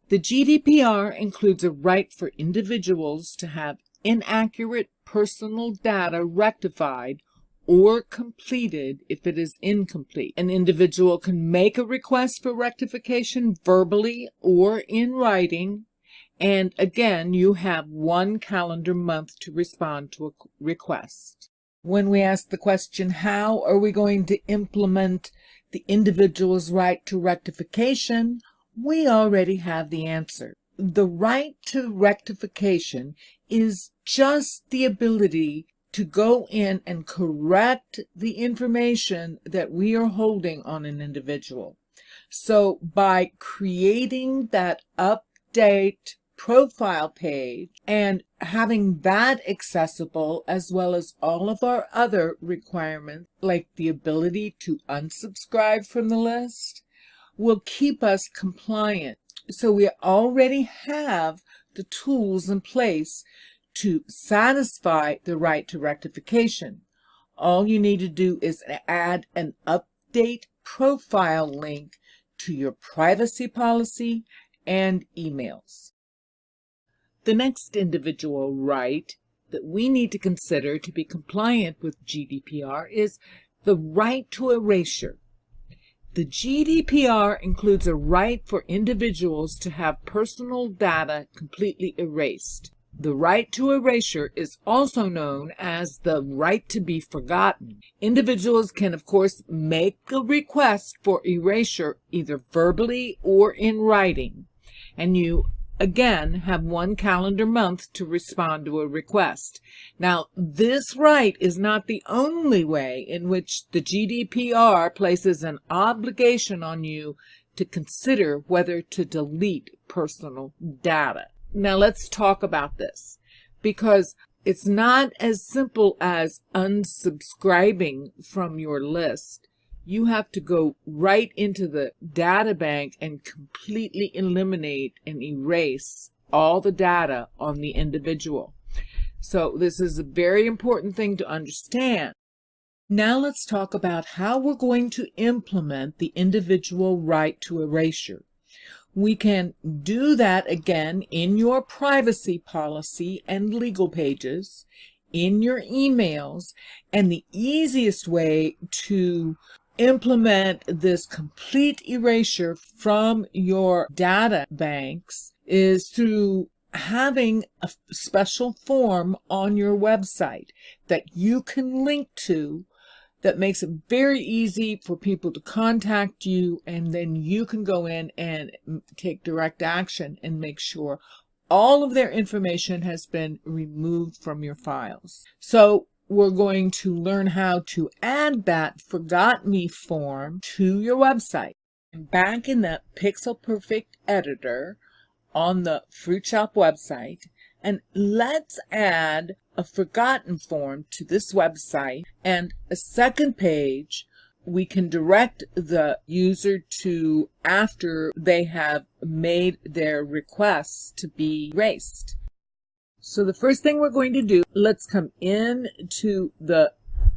The GDPR includes a right for individuals to have inaccurate personal data rectified or completed if it is incomplete. An individual can make a request for rectification verbally or in writing, and again, you have 1 calendar month to respond to a request. When we ask the question, how are we going to implement the individual's right to rectification, we already have the answer. The right to rectification is just the ability to go in and correct the information that we are holding on an individual. So by creating that update profile page and having that accessible, as well as all of our other requirements, like the ability to unsubscribe from the list, will keep us compliant. So we already have the tools in place to satisfy the right to rectification. All you need to do is add an update profile link to your privacy policy and emails. The next individual right that we need to consider to be compliant with GDPR is the right to erasure. The GDPR includes a right for individuals to have personal data completely erased. The right to erasure is also known as the right to be forgotten. Individuals can, of course, make a request for erasure either verbally or in writing, and you again have 1 calendar month to respond to a request. Now, this right is not the only way in which the GDPR places an obligation on you to consider whether to delete personal data. Now, let's talk about this, because it's not as simple as unsubscribing from your list. You have to go right into the data bank and completely eliminate and erase all the data on the individual. So this is a very important thing to understand. Now let's talk about how we're going to implement the individual right to erasure. We can do that again in your privacy policy and legal pages, in your emails, and the easiest way to implement this complete erasure from your data banks is through having a special form on your website that you can link to that makes it very easy for people to contact you, and then you can go in and take direct action and make sure all of their information has been removed from your files. So we're going to learn how to add that Forgot Me form to your website. Back in the Pixel Perfect editor on the Fruit Shop website, and let's add a forgotten form to this website, and a second page we can direct the user to after they have made their requests to be erased. So the first thing we're going to do, let's come in to the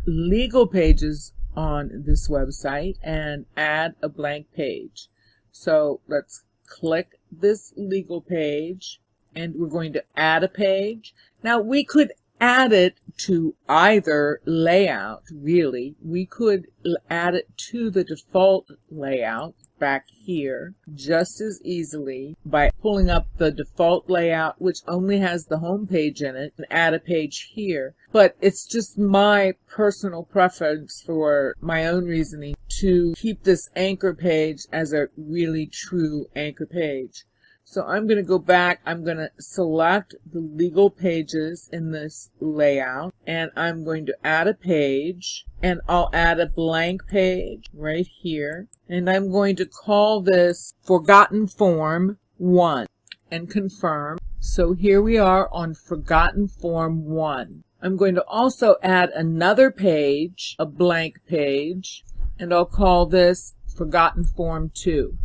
legal pages on this website and add a blank page. So let's click this legal page and we're going to add a page. Now we could add it to either layout, really. We could add it to the default layout back here just as easily by pulling up the default layout, which only has the home page in it, and add a page here. But it's just my personal preference for my own reasoning to keep this anchor page as a really true anchor page. So I'm going to go back, I'm going to select the legal pages in this layout, and I'm going to add a page, and I'll add a blank page right here, and I'm going to call this Forgotten Form 1 and confirm. So here we are on Forgotten Form 1. I'm going to also add another page, a blank page, and I'll call this Forgotten Form 2.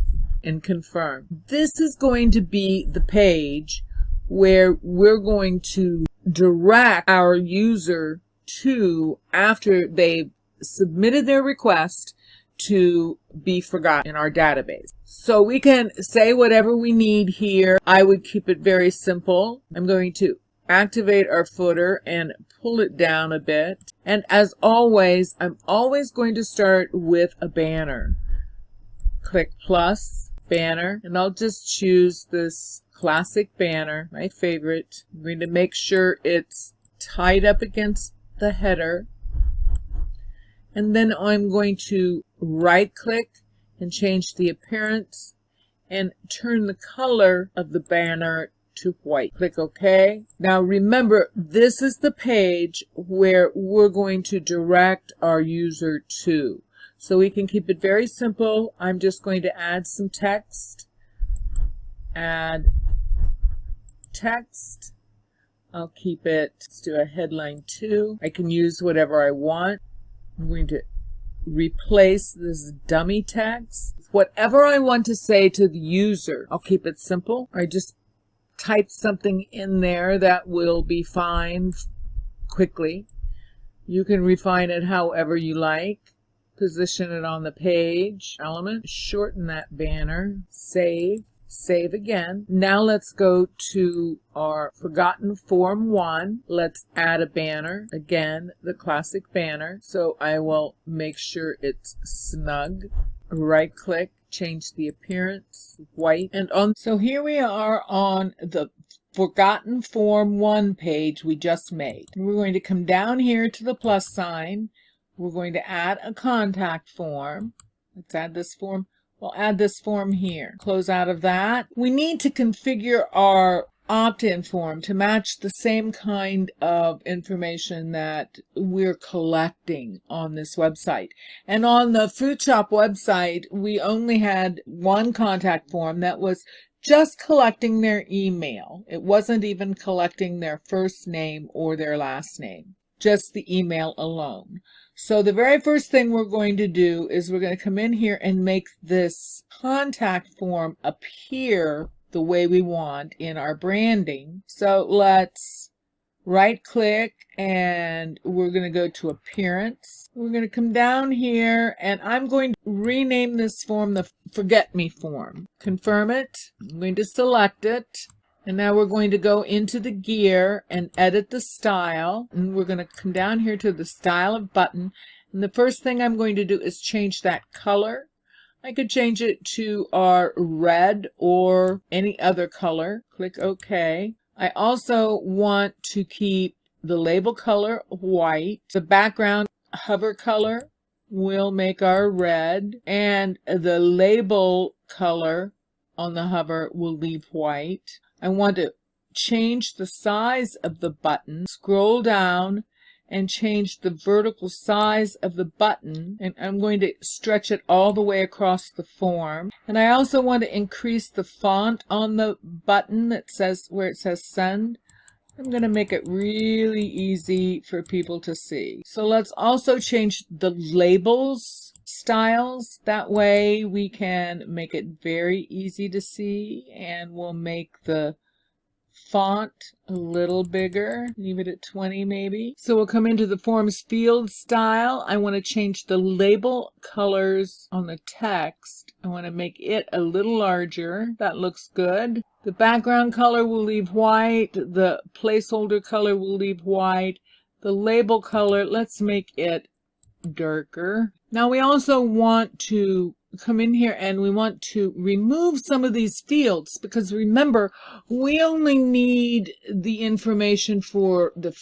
And confirm. This is going to be the page where we're going to direct our user to, after they've submitted their request, to be forgotten in our database. So we can say whatever we need here. I would keep it very simple. I'm going to activate our footer and pull it down a bit. And as always, I'm always going to start with a banner. Click plus, banner, and I'll just choose this classic banner, my favorite. I'm going to make sure it's tied up against the header. And then I'm going to right click and change the appearance and turn the color of the banner to white. Click OK. Now remember, this is the page where we're going to direct our user to. So we can keep it very simple. I'm just going to add some text. Add text. I'll keep it, let's do a headline 2. I can use whatever I want. I'm going to replace this dummy text. Whatever I want to say to the user, I'll keep it simple. I just type something in there that will be fine quickly. You can refine it however you like. Position it on the page element. Shorten that banner. Save. Save again. Now let's go to our forgotten form 1. Let's add a banner. Again, the classic banner. So I will make sure it's snug. Right click, change the appearance, white, and on. So here we are on the forgotten form 1 page we just made. We're going to come down here to the plus sign. We're going to add a contact form. Let's add this form. We'll add this form here. Close out of that. We need to configure our opt-in form to match the same kind of information that we're collecting on this website. And on the Fruit Shop website, we only had one contact form that was just collecting their email. It wasn't even collecting their first name or their last name, just the email alone. So the very first thing we're going to do is we're going to come in here and make this contact form appear the way we want in our branding. So let's right click and we're going to go to appearance. We're going to come down here and I'm going to rename this form the Forget Me form. Confirm it. I'm going to select it. And now we're going to go into the gear and edit the style. And we're going to come down here to the style of button. And the first thing I'm going to do is change that color. I could change it to our red or any other color. Click OK. I also want to keep the label color white. The background hover color will make our red. And the label color on the hover will leave white. I want to change the size of the button, scroll down and change the vertical size of the button, and I'm going to stretch it all the way across the form. And I also want to increase the font on the button that says, where it says send. I'm going to make it really easy for people to see. So let's also change the labels styles. That way we can make it very easy to see, and we'll make the font a little bigger, leave it at 20 maybe. So we'll come into the forms field style. I want to change the label colors on the text. I want to make it a little larger. That looks good. The background color will leave white. The placeholder color will leave white. The label color, let's make it darker. Now we also want to come in here and we want to remove some of these fields, because remember, we only need the information for the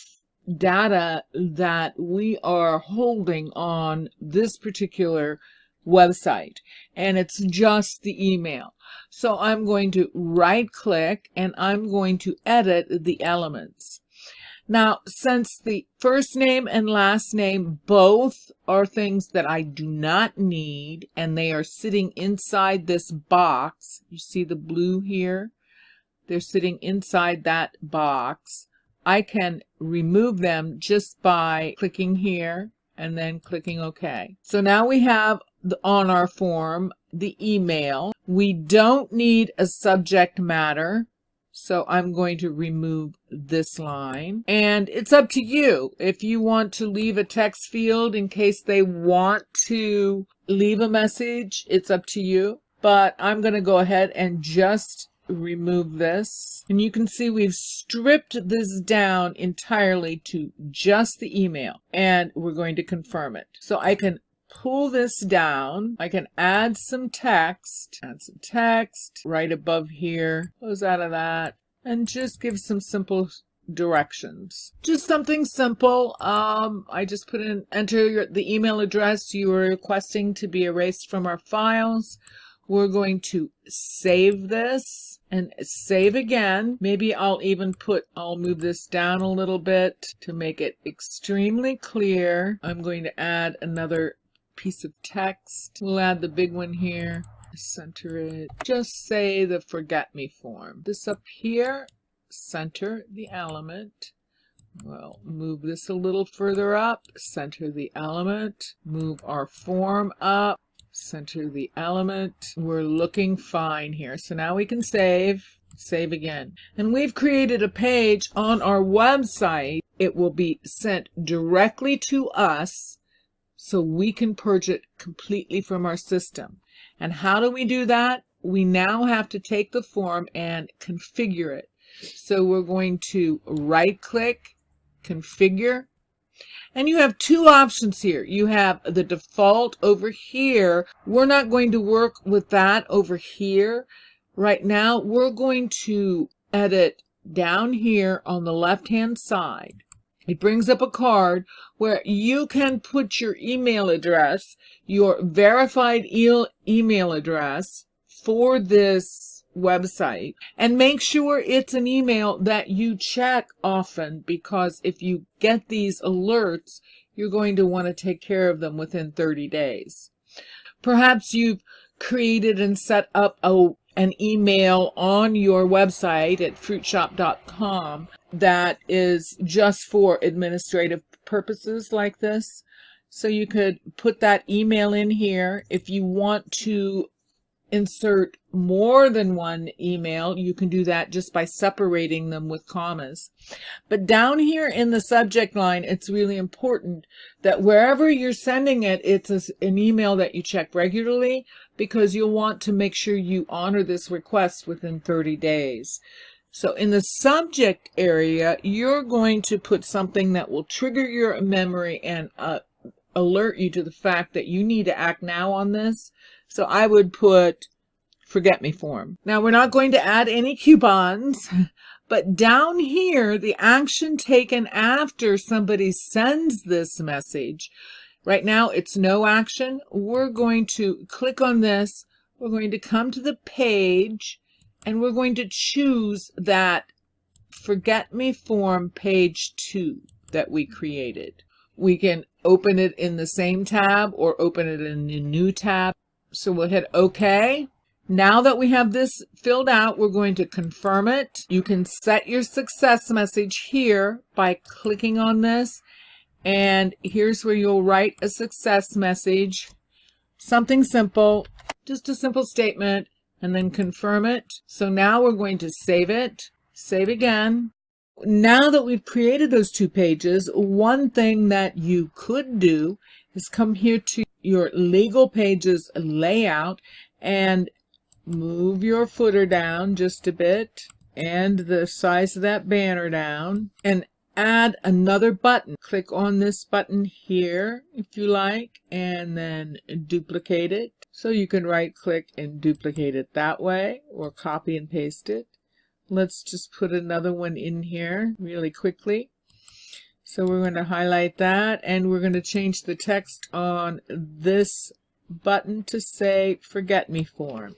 data that we are holding on this particular website, and it's just the email. So I'm going to right click and I'm going to edit the elements. Now, since the first name and last name both are things that I do not need, and they are sitting inside this box, you see the blue here? They're sitting inside that box. I can remove them just by clicking here and then clicking OK. So now we have on our form the email. We don't need a subject matter. So I'm going to remove this line, and it's up to you. If you want to leave a text field in case they want to leave a message, it's up to you. But I'm going to go ahead and just remove this. And you can see we've stripped this down entirely to just the email, and we're going to confirm it. So I can pull this down. I can add some text right above here, close out of that, and just give some simple directions. Just something simple. I just put in, enter the email address you are requesting to be erased from our files. We're going to save this and save again. Maybe I'll move this down a little bit to make it extremely clear. I'm going to add another piece of text. We'll add the big one here, center it. Just say the forget me form. This up here, center the element. We'll move this a little further up, center the element. Move our form up, center the element. We're looking fine here. So now we can save again. And we've created a page on our website. It will be sent directly to us, so we can purge it completely from our system. And how do we do that? We now have to take the form and configure it. So we're going to right-click, configure, and you have two options here. You have the default over here. We're not going to work with that over here. Right now, we're going to edit down here on the left-hand side. It brings up a card where you can put your email address, your verified email address for this website, and make sure it's an email that you check often, because if you get these alerts, you're going to want to take care of them within 30 days. Perhaps you've created and set up an email on your website at fruitshop.com that is just for administrative purposes like this. So you could put that email in here. If you want to insert more than one email, you can do that just by separating them with commas. But down here in the subject line, it's really important that wherever you're sending it, it's an email that you check regularly, because you'll want to make sure you honor this request within 30 days. So in the subject area, you're going to put something that will trigger your memory and alert you to the fact that you need to act now on this. So I would put forget me form. Now we're not going to add any coupons, but down here, the action taken after somebody sends this message, right now it's no action. We're going to click on this. We're going to come to the page, and we're going to choose that forget me form page 2 that we created. We can open it in the same tab or open it in a new tab. So we'll hit OK. Now that we have this filled out, we're going to confirm it. You can set your success message here by clicking on this. And here's where you'll write a success message. Something simple, just a simple statement, and then confirm it. So now we're going to save it. Save again. Now that we've created those 2 pages, one thing that you could do is come here to your legal pages layout and move your footer down just a bit and the size of that banner down, and add another button. Click on this button here if you like, and then duplicate it. So you can right click and duplicate it that way, or copy and paste it. Let's just put another one in here really quickly. So we're going to highlight that, and we're going to change the text on this button to say forget me form.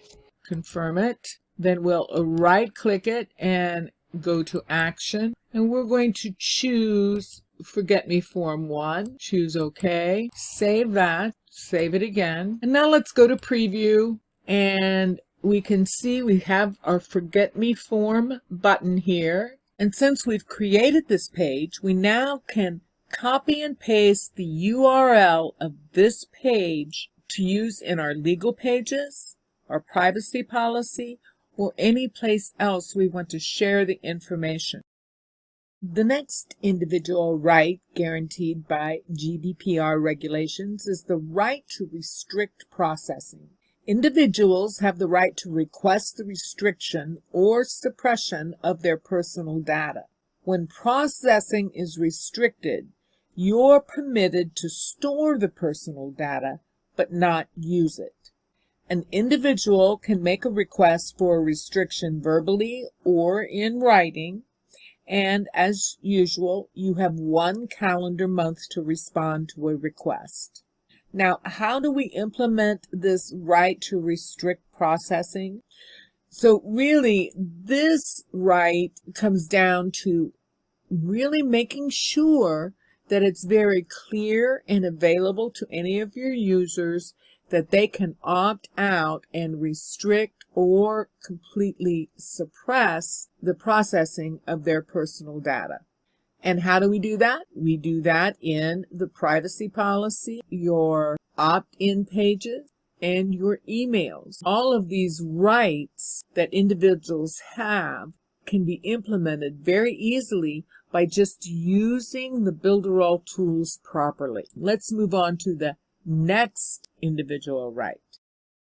Confirm it. Then we'll right click it and go to action, and we're going to choose forget me form 1. Choose OK. Save that. Save it again. And now let's go to preview, and we can see we have our forget me form button here. And since we've created this page, we now can copy and paste the URL of this page to use in our legal pages, our privacy policy, or any place else we want to share the information. The next individual right guaranteed by GDPR regulations is the right to restrict processing. Individuals have the right to request the restriction or suppression of their personal data. When processing is restricted, you're permitted to store the personal data, but not use it. An individual can make a request for a restriction verbally or in writing, and as usual, you have 1 calendar month to respond to a request. Now, how do we implement this right to restrict processing? So really, this right comes down to really making sure that it's very clear and available to any of your users that they can opt out and restrict or completely suppress the processing of their personal data. And how do we do that? We do that in the privacy policy, your opt-in pages, and your emails. All of these rights that individuals have can be implemented very easily by just using the Builderall tools properly. Let's move on to the next individual right.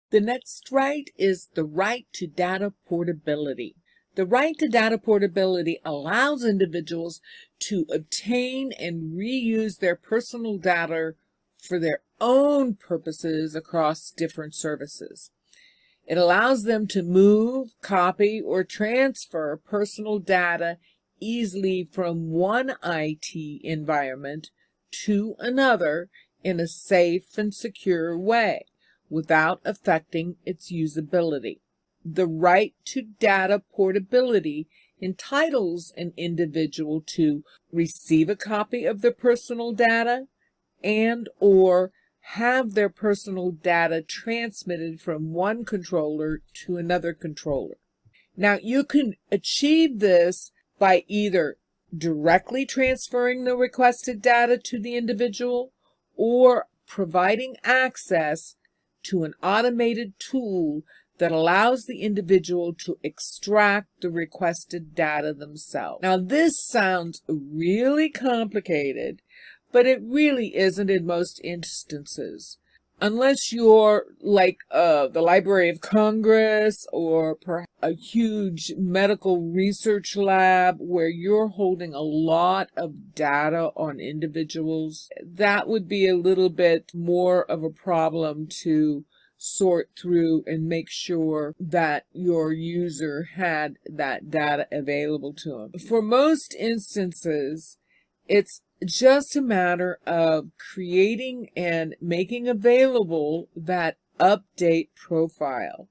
The next right is the right to data portability. The right to data portability allows individuals to obtain and reuse their personal data for their own purposes across different services. It allows them to move, copy, or transfer personal data easily from one IT environment to another in a safe and secure way without affecting its usability. The right to data portability entitles an individual to receive a copy of their personal data and or have their personal data transmitted from one controller to another controller. Now, you can achieve this by either directly transferring the requested data to the individual or providing access to an automated tool that allows the individual to extract the requested data themselves. Now, this sounds really complicated, but it really isn't in most instances. Unless you're like the Library of Congress or perhaps a huge medical research lab where you're holding a lot of data on individuals, that would be a little bit more of a problem to sort through and make sure that your user had that data available to them. For most instances, it's just a matter of creating and making available that update profile.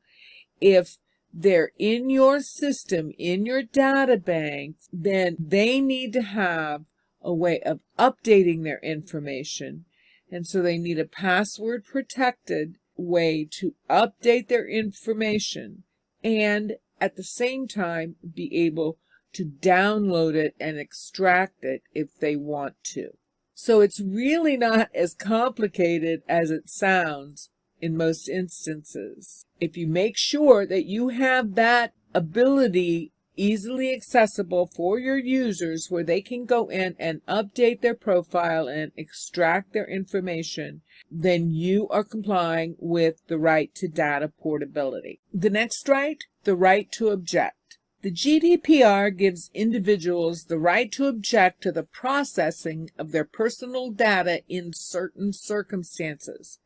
If they're in your system, in your data bank, then they need to have a way of updating their information. And so they need a password protected way to update their information and at the same time be able to download it and extract it if they want to. So it's really not as complicated as it sounds in most instances. If you make sure that you have that ability easily accessible for your users where they can go in and update their profile and extract their information, then you are complying with the right to data portability. The next right, the right to object. The GDPR gives individuals the right to object to the processing of their personal data in certain circumstances.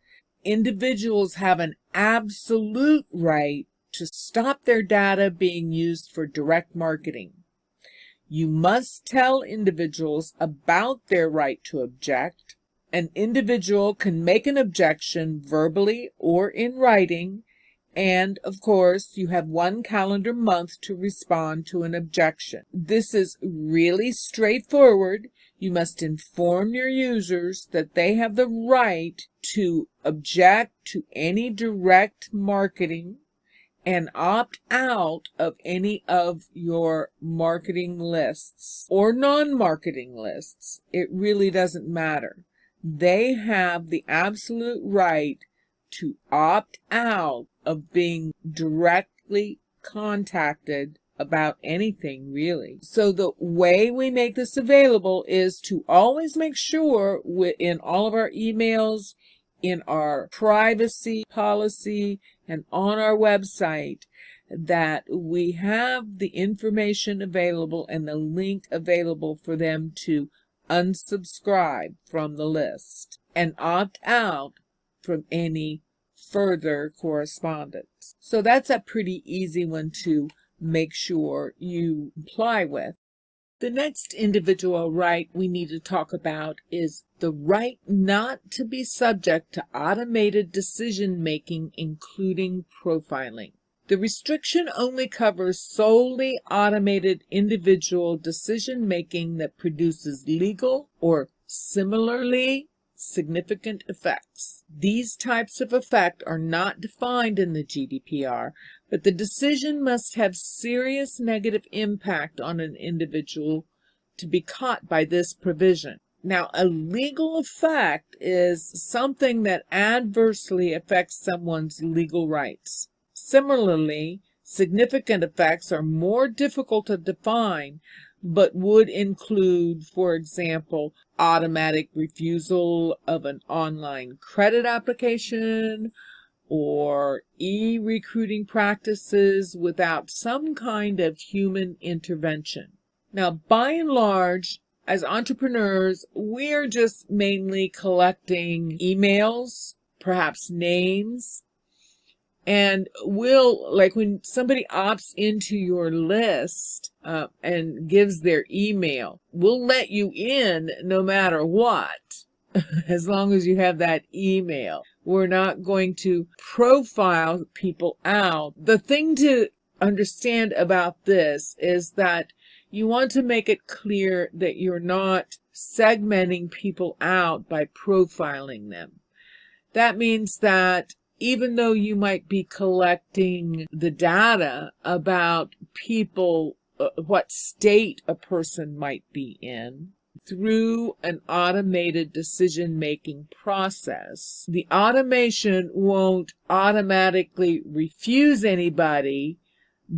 Individuals have an absolute right to stop their data being used for direct marketing. You must tell individuals about their right to object. An individual can make an objection verbally or in writing, and, of course, you have 1 calendar month to respond to an objection. This is really straightforward. You must inform your users that they have the right to object to any direct marketing and opt out of any of your marketing lists or non-marketing lists. It really doesn't matter. They have the absolute right to opt out of being directly contacted about anything, really. So the way we make this available is to always make sure in all of our emails, in our privacy policy, and on our website that we have the information available and the link available for them to unsubscribe from the list and opt out from any further correspondence. So that's a pretty easy one to make sure you comply with. The next individual right we need to talk about is the right not to be subject to automated decision-making, including profiling. The restriction only covers solely automated individual decision-making that produces legal or similarly significant effects. These types of effect are not defined in the GDPR, but the decision must have serious negative impact on an individual to be caught by this provision. Now, a legal effect is something that adversely affects someone's legal rights. Similarly, significant effects are more difficult to define, but would include, for example, automatic refusal of an online credit application or e-recruiting practices without some kind of human intervention. Now, by and large, as entrepreneurs, we're just mainly collecting emails, perhaps names, and we'll, like when somebody opts into your list and gives their email, we'll let you in no matter what, as long as you have that email. We're not going to profile people out. The thing to understand about this is that you want to make it clear that you're not segmenting people out by profiling them. That means that even though you might be collecting the data about people, what state a person might be in, through an automated decision-making process, the automation won't automatically refuse anybody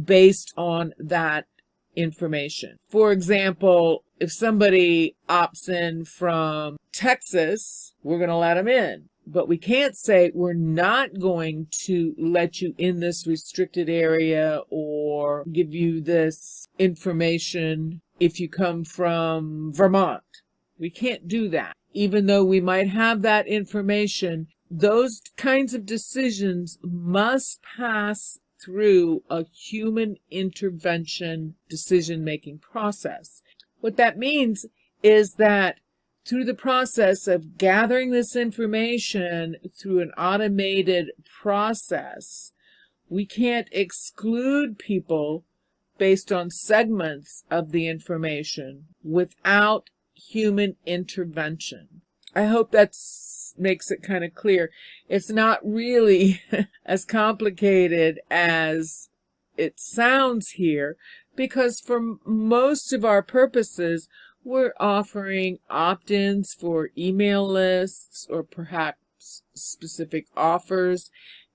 based on that information. For example, if somebody opts in from Texas, we're going to let them in. But we can't say we're not going to let you in this restricted area or give you this information if you come from Vermont. We can't do that. Even though we might have that information, those kinds of decisions must pass through a human intervention decision-making process. What that means is that through the process of gathering this information through an automated process, we can't exclude people based on segments of the information without human intervention. I hope that makes it kind of clear. It's not really as complicated as it sounds here, because for most of our purposes, we're offering opt-ins for email lists or perhaps specific offers,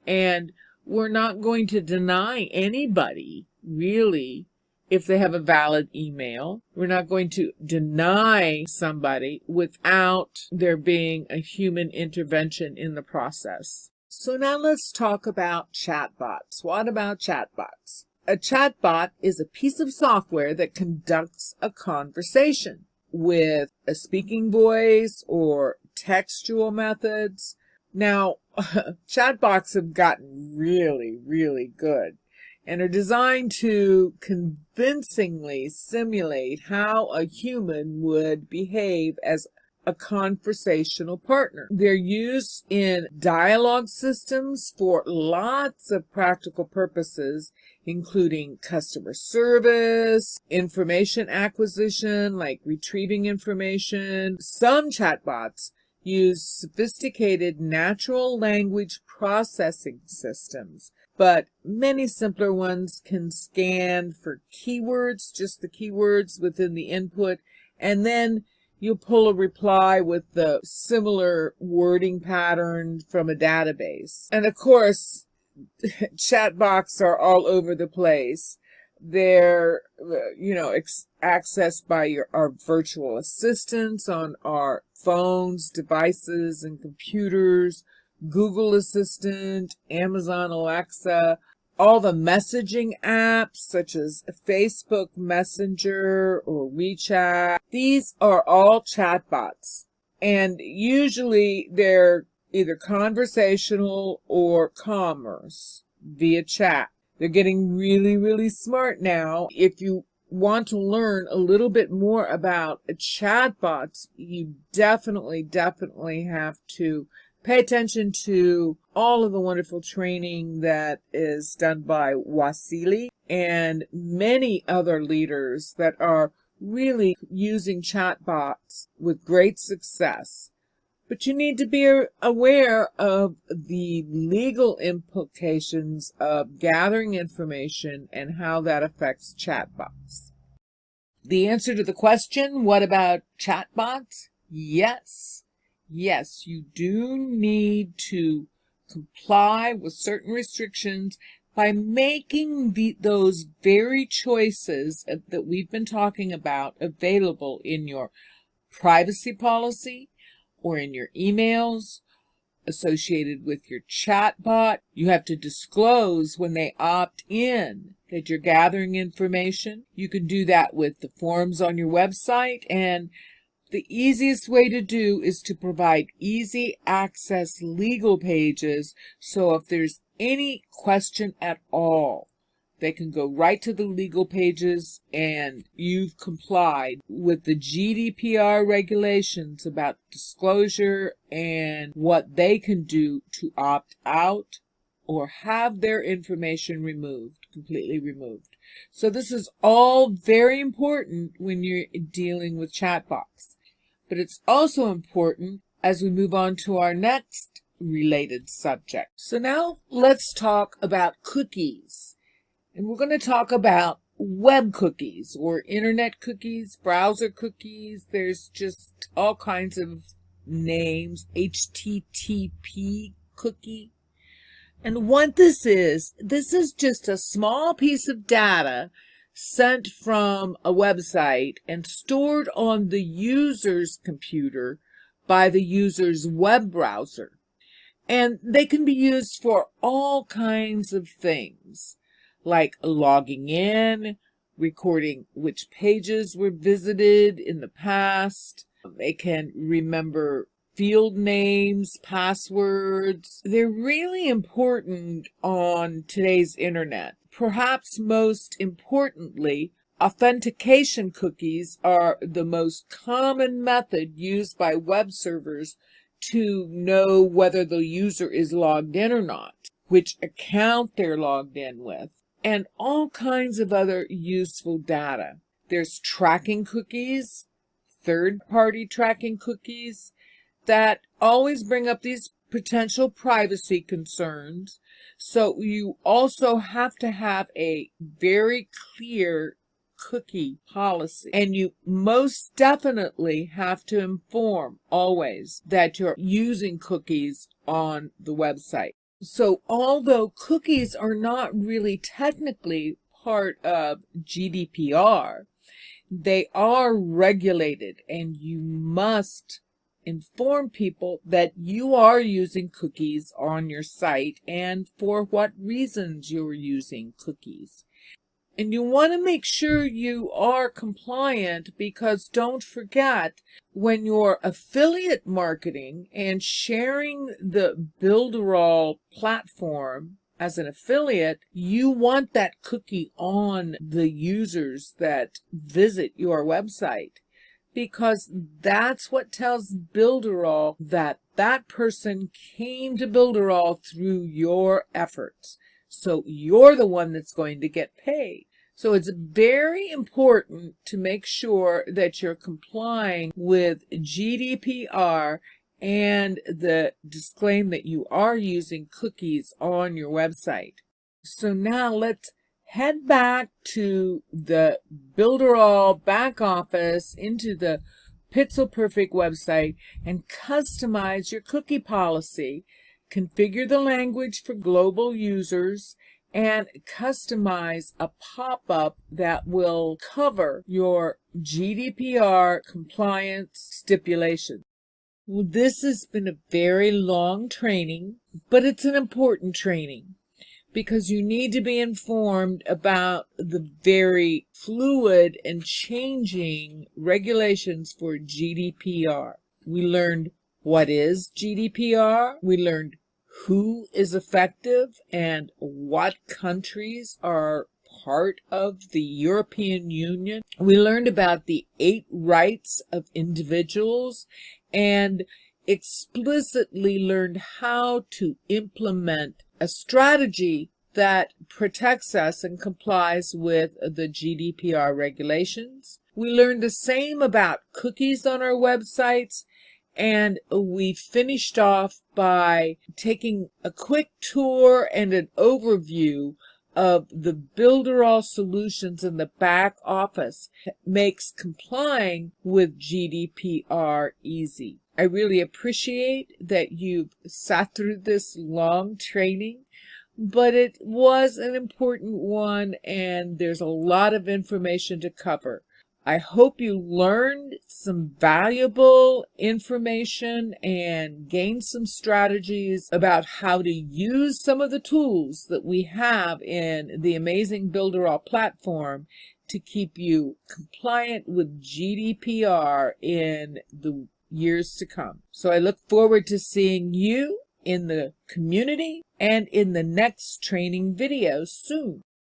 and we're not going to deny anybody, really, if they have a valid email. We're not going to deny somebody without there being a human intervention in the process. So now let's talk about chatbots. What about chatbots? A chatbot is a piece of software that conducts a conversation with a speaking voice or textual methods. Now, chatbots have gotten really, really good and are designed to convincingly simulate how a human would behave as a conversational partner. They're used in dialogue systems for lots of practical purposes, including customer service, information acquisition, like retrieving information. Some chatbots use sophisticated natural language processing systems, but many simpler ones can scan for keywords, just the keywords within the input, and then you'll pull a reply with the similar wording pattern from a database. And of course, chatbots are all over the place. They're, accessed by our virtual assistants on our phones, devices, and computers, Google Assistant, Amazon Alexa, all the messaging apps such as Facebook Messenger or WeChat. These are all chatbots, and usually they're either conversational or commerce via chat. They're getting really, really smart now. If you want to learn a little bit more about chatbots, you definitely have to pay attention to all of the wonderful training that is done by Wasili and many other leaders that are really using chatbots with great success. But you need to be aware of the legal implications of gathering information and how that affects chatbots. The answer to the question, what about chatbots? Yes. Yes, you do need to comply with certain restrictions by making those very choices that we've been talking about available in your privacy policy or in your emails associated with your chatbot. You have to disclose when they opt in that you're gathering information. You can do that with the forms on your website, and the easiest way to do is to provide easy access legal pages, so if there's any question at all, they can go right to the legal pages and you've complied with the GDPR regulations about disclosure and what they can do to opt out or have their information completely removed. So this is all very important when you're dealing with chatbots. But it's also important as we move on to our next related subject. So now let's talk about cookies. And we're going to talk about web cookies or internet cookies, browser cookies. There's just all kinds of names, HTTP cookie. And what this is just a small piece of data sent from a website and stored on the user's computer by the user's web browser. And they can be used for all kinds of things, like logging in, recording which pages were visited in the past. They can remember field names, passwords. They're really important on today's internet. Perhaps most importantly, authentication cookies are the most common method used by web servers to know whether the user is logged in or not, which account they're logged in with, and all kinds of other useful data. There's tracking cookies, third-party tracking cookies that always bring up these potential privacy concerns. So you also have to have a very clear cookie policy. And you most definitely have to inform always that you're using cookies on the website. So although cookies are not really technically part of GDPR, they are regulated, and you must inform people that you are using cookies on your site and for what reasons you're using cookies. And you want to make sure you are compliant, because don't forget, when you're affiliate marketing and sharing the Builderall platform as an affiliate, you want that cookie on the users that visit your website, because that's what tells Builderall that that person came to Builderall through your efforts. So you're the one that's going to get paid. So it's very important to make sure that you're complying with GDPR and the disclaim that you are using cookies on your website. So now let's head back to the Builderall back office into the Pixel Perfect website and customize your cookie policy configure the language for global users, and customize a pop-up that will cover your GDPR compliance stipulations. Well, this has been a very long training, but it's an important training because you need to be informed about the very fluid and changing regulations for GDPR. We learned what is GDPR. We learned who is effective and what countries are part of the European Union. We learned about the 8 rights of individuals and explicitly learned how to implement a strategy that protects us and complies with the GDPR regulations. We learned the same about cookies on our websites, and we finished off by taking a quick tour and an overview of the Builderall solutions in the back office that makes complying with GDPR easy. I really appreciate that you've sat through this long training, but it was an important one and there's a lot of information to cover. I hope you learned some valuable information and gained some strategies about how to use some of the tools that we have in the amazing Builderall platform to keep you compliant with GDPR in the years to come. So I look forward to seeing you in the community and in the next training video soon.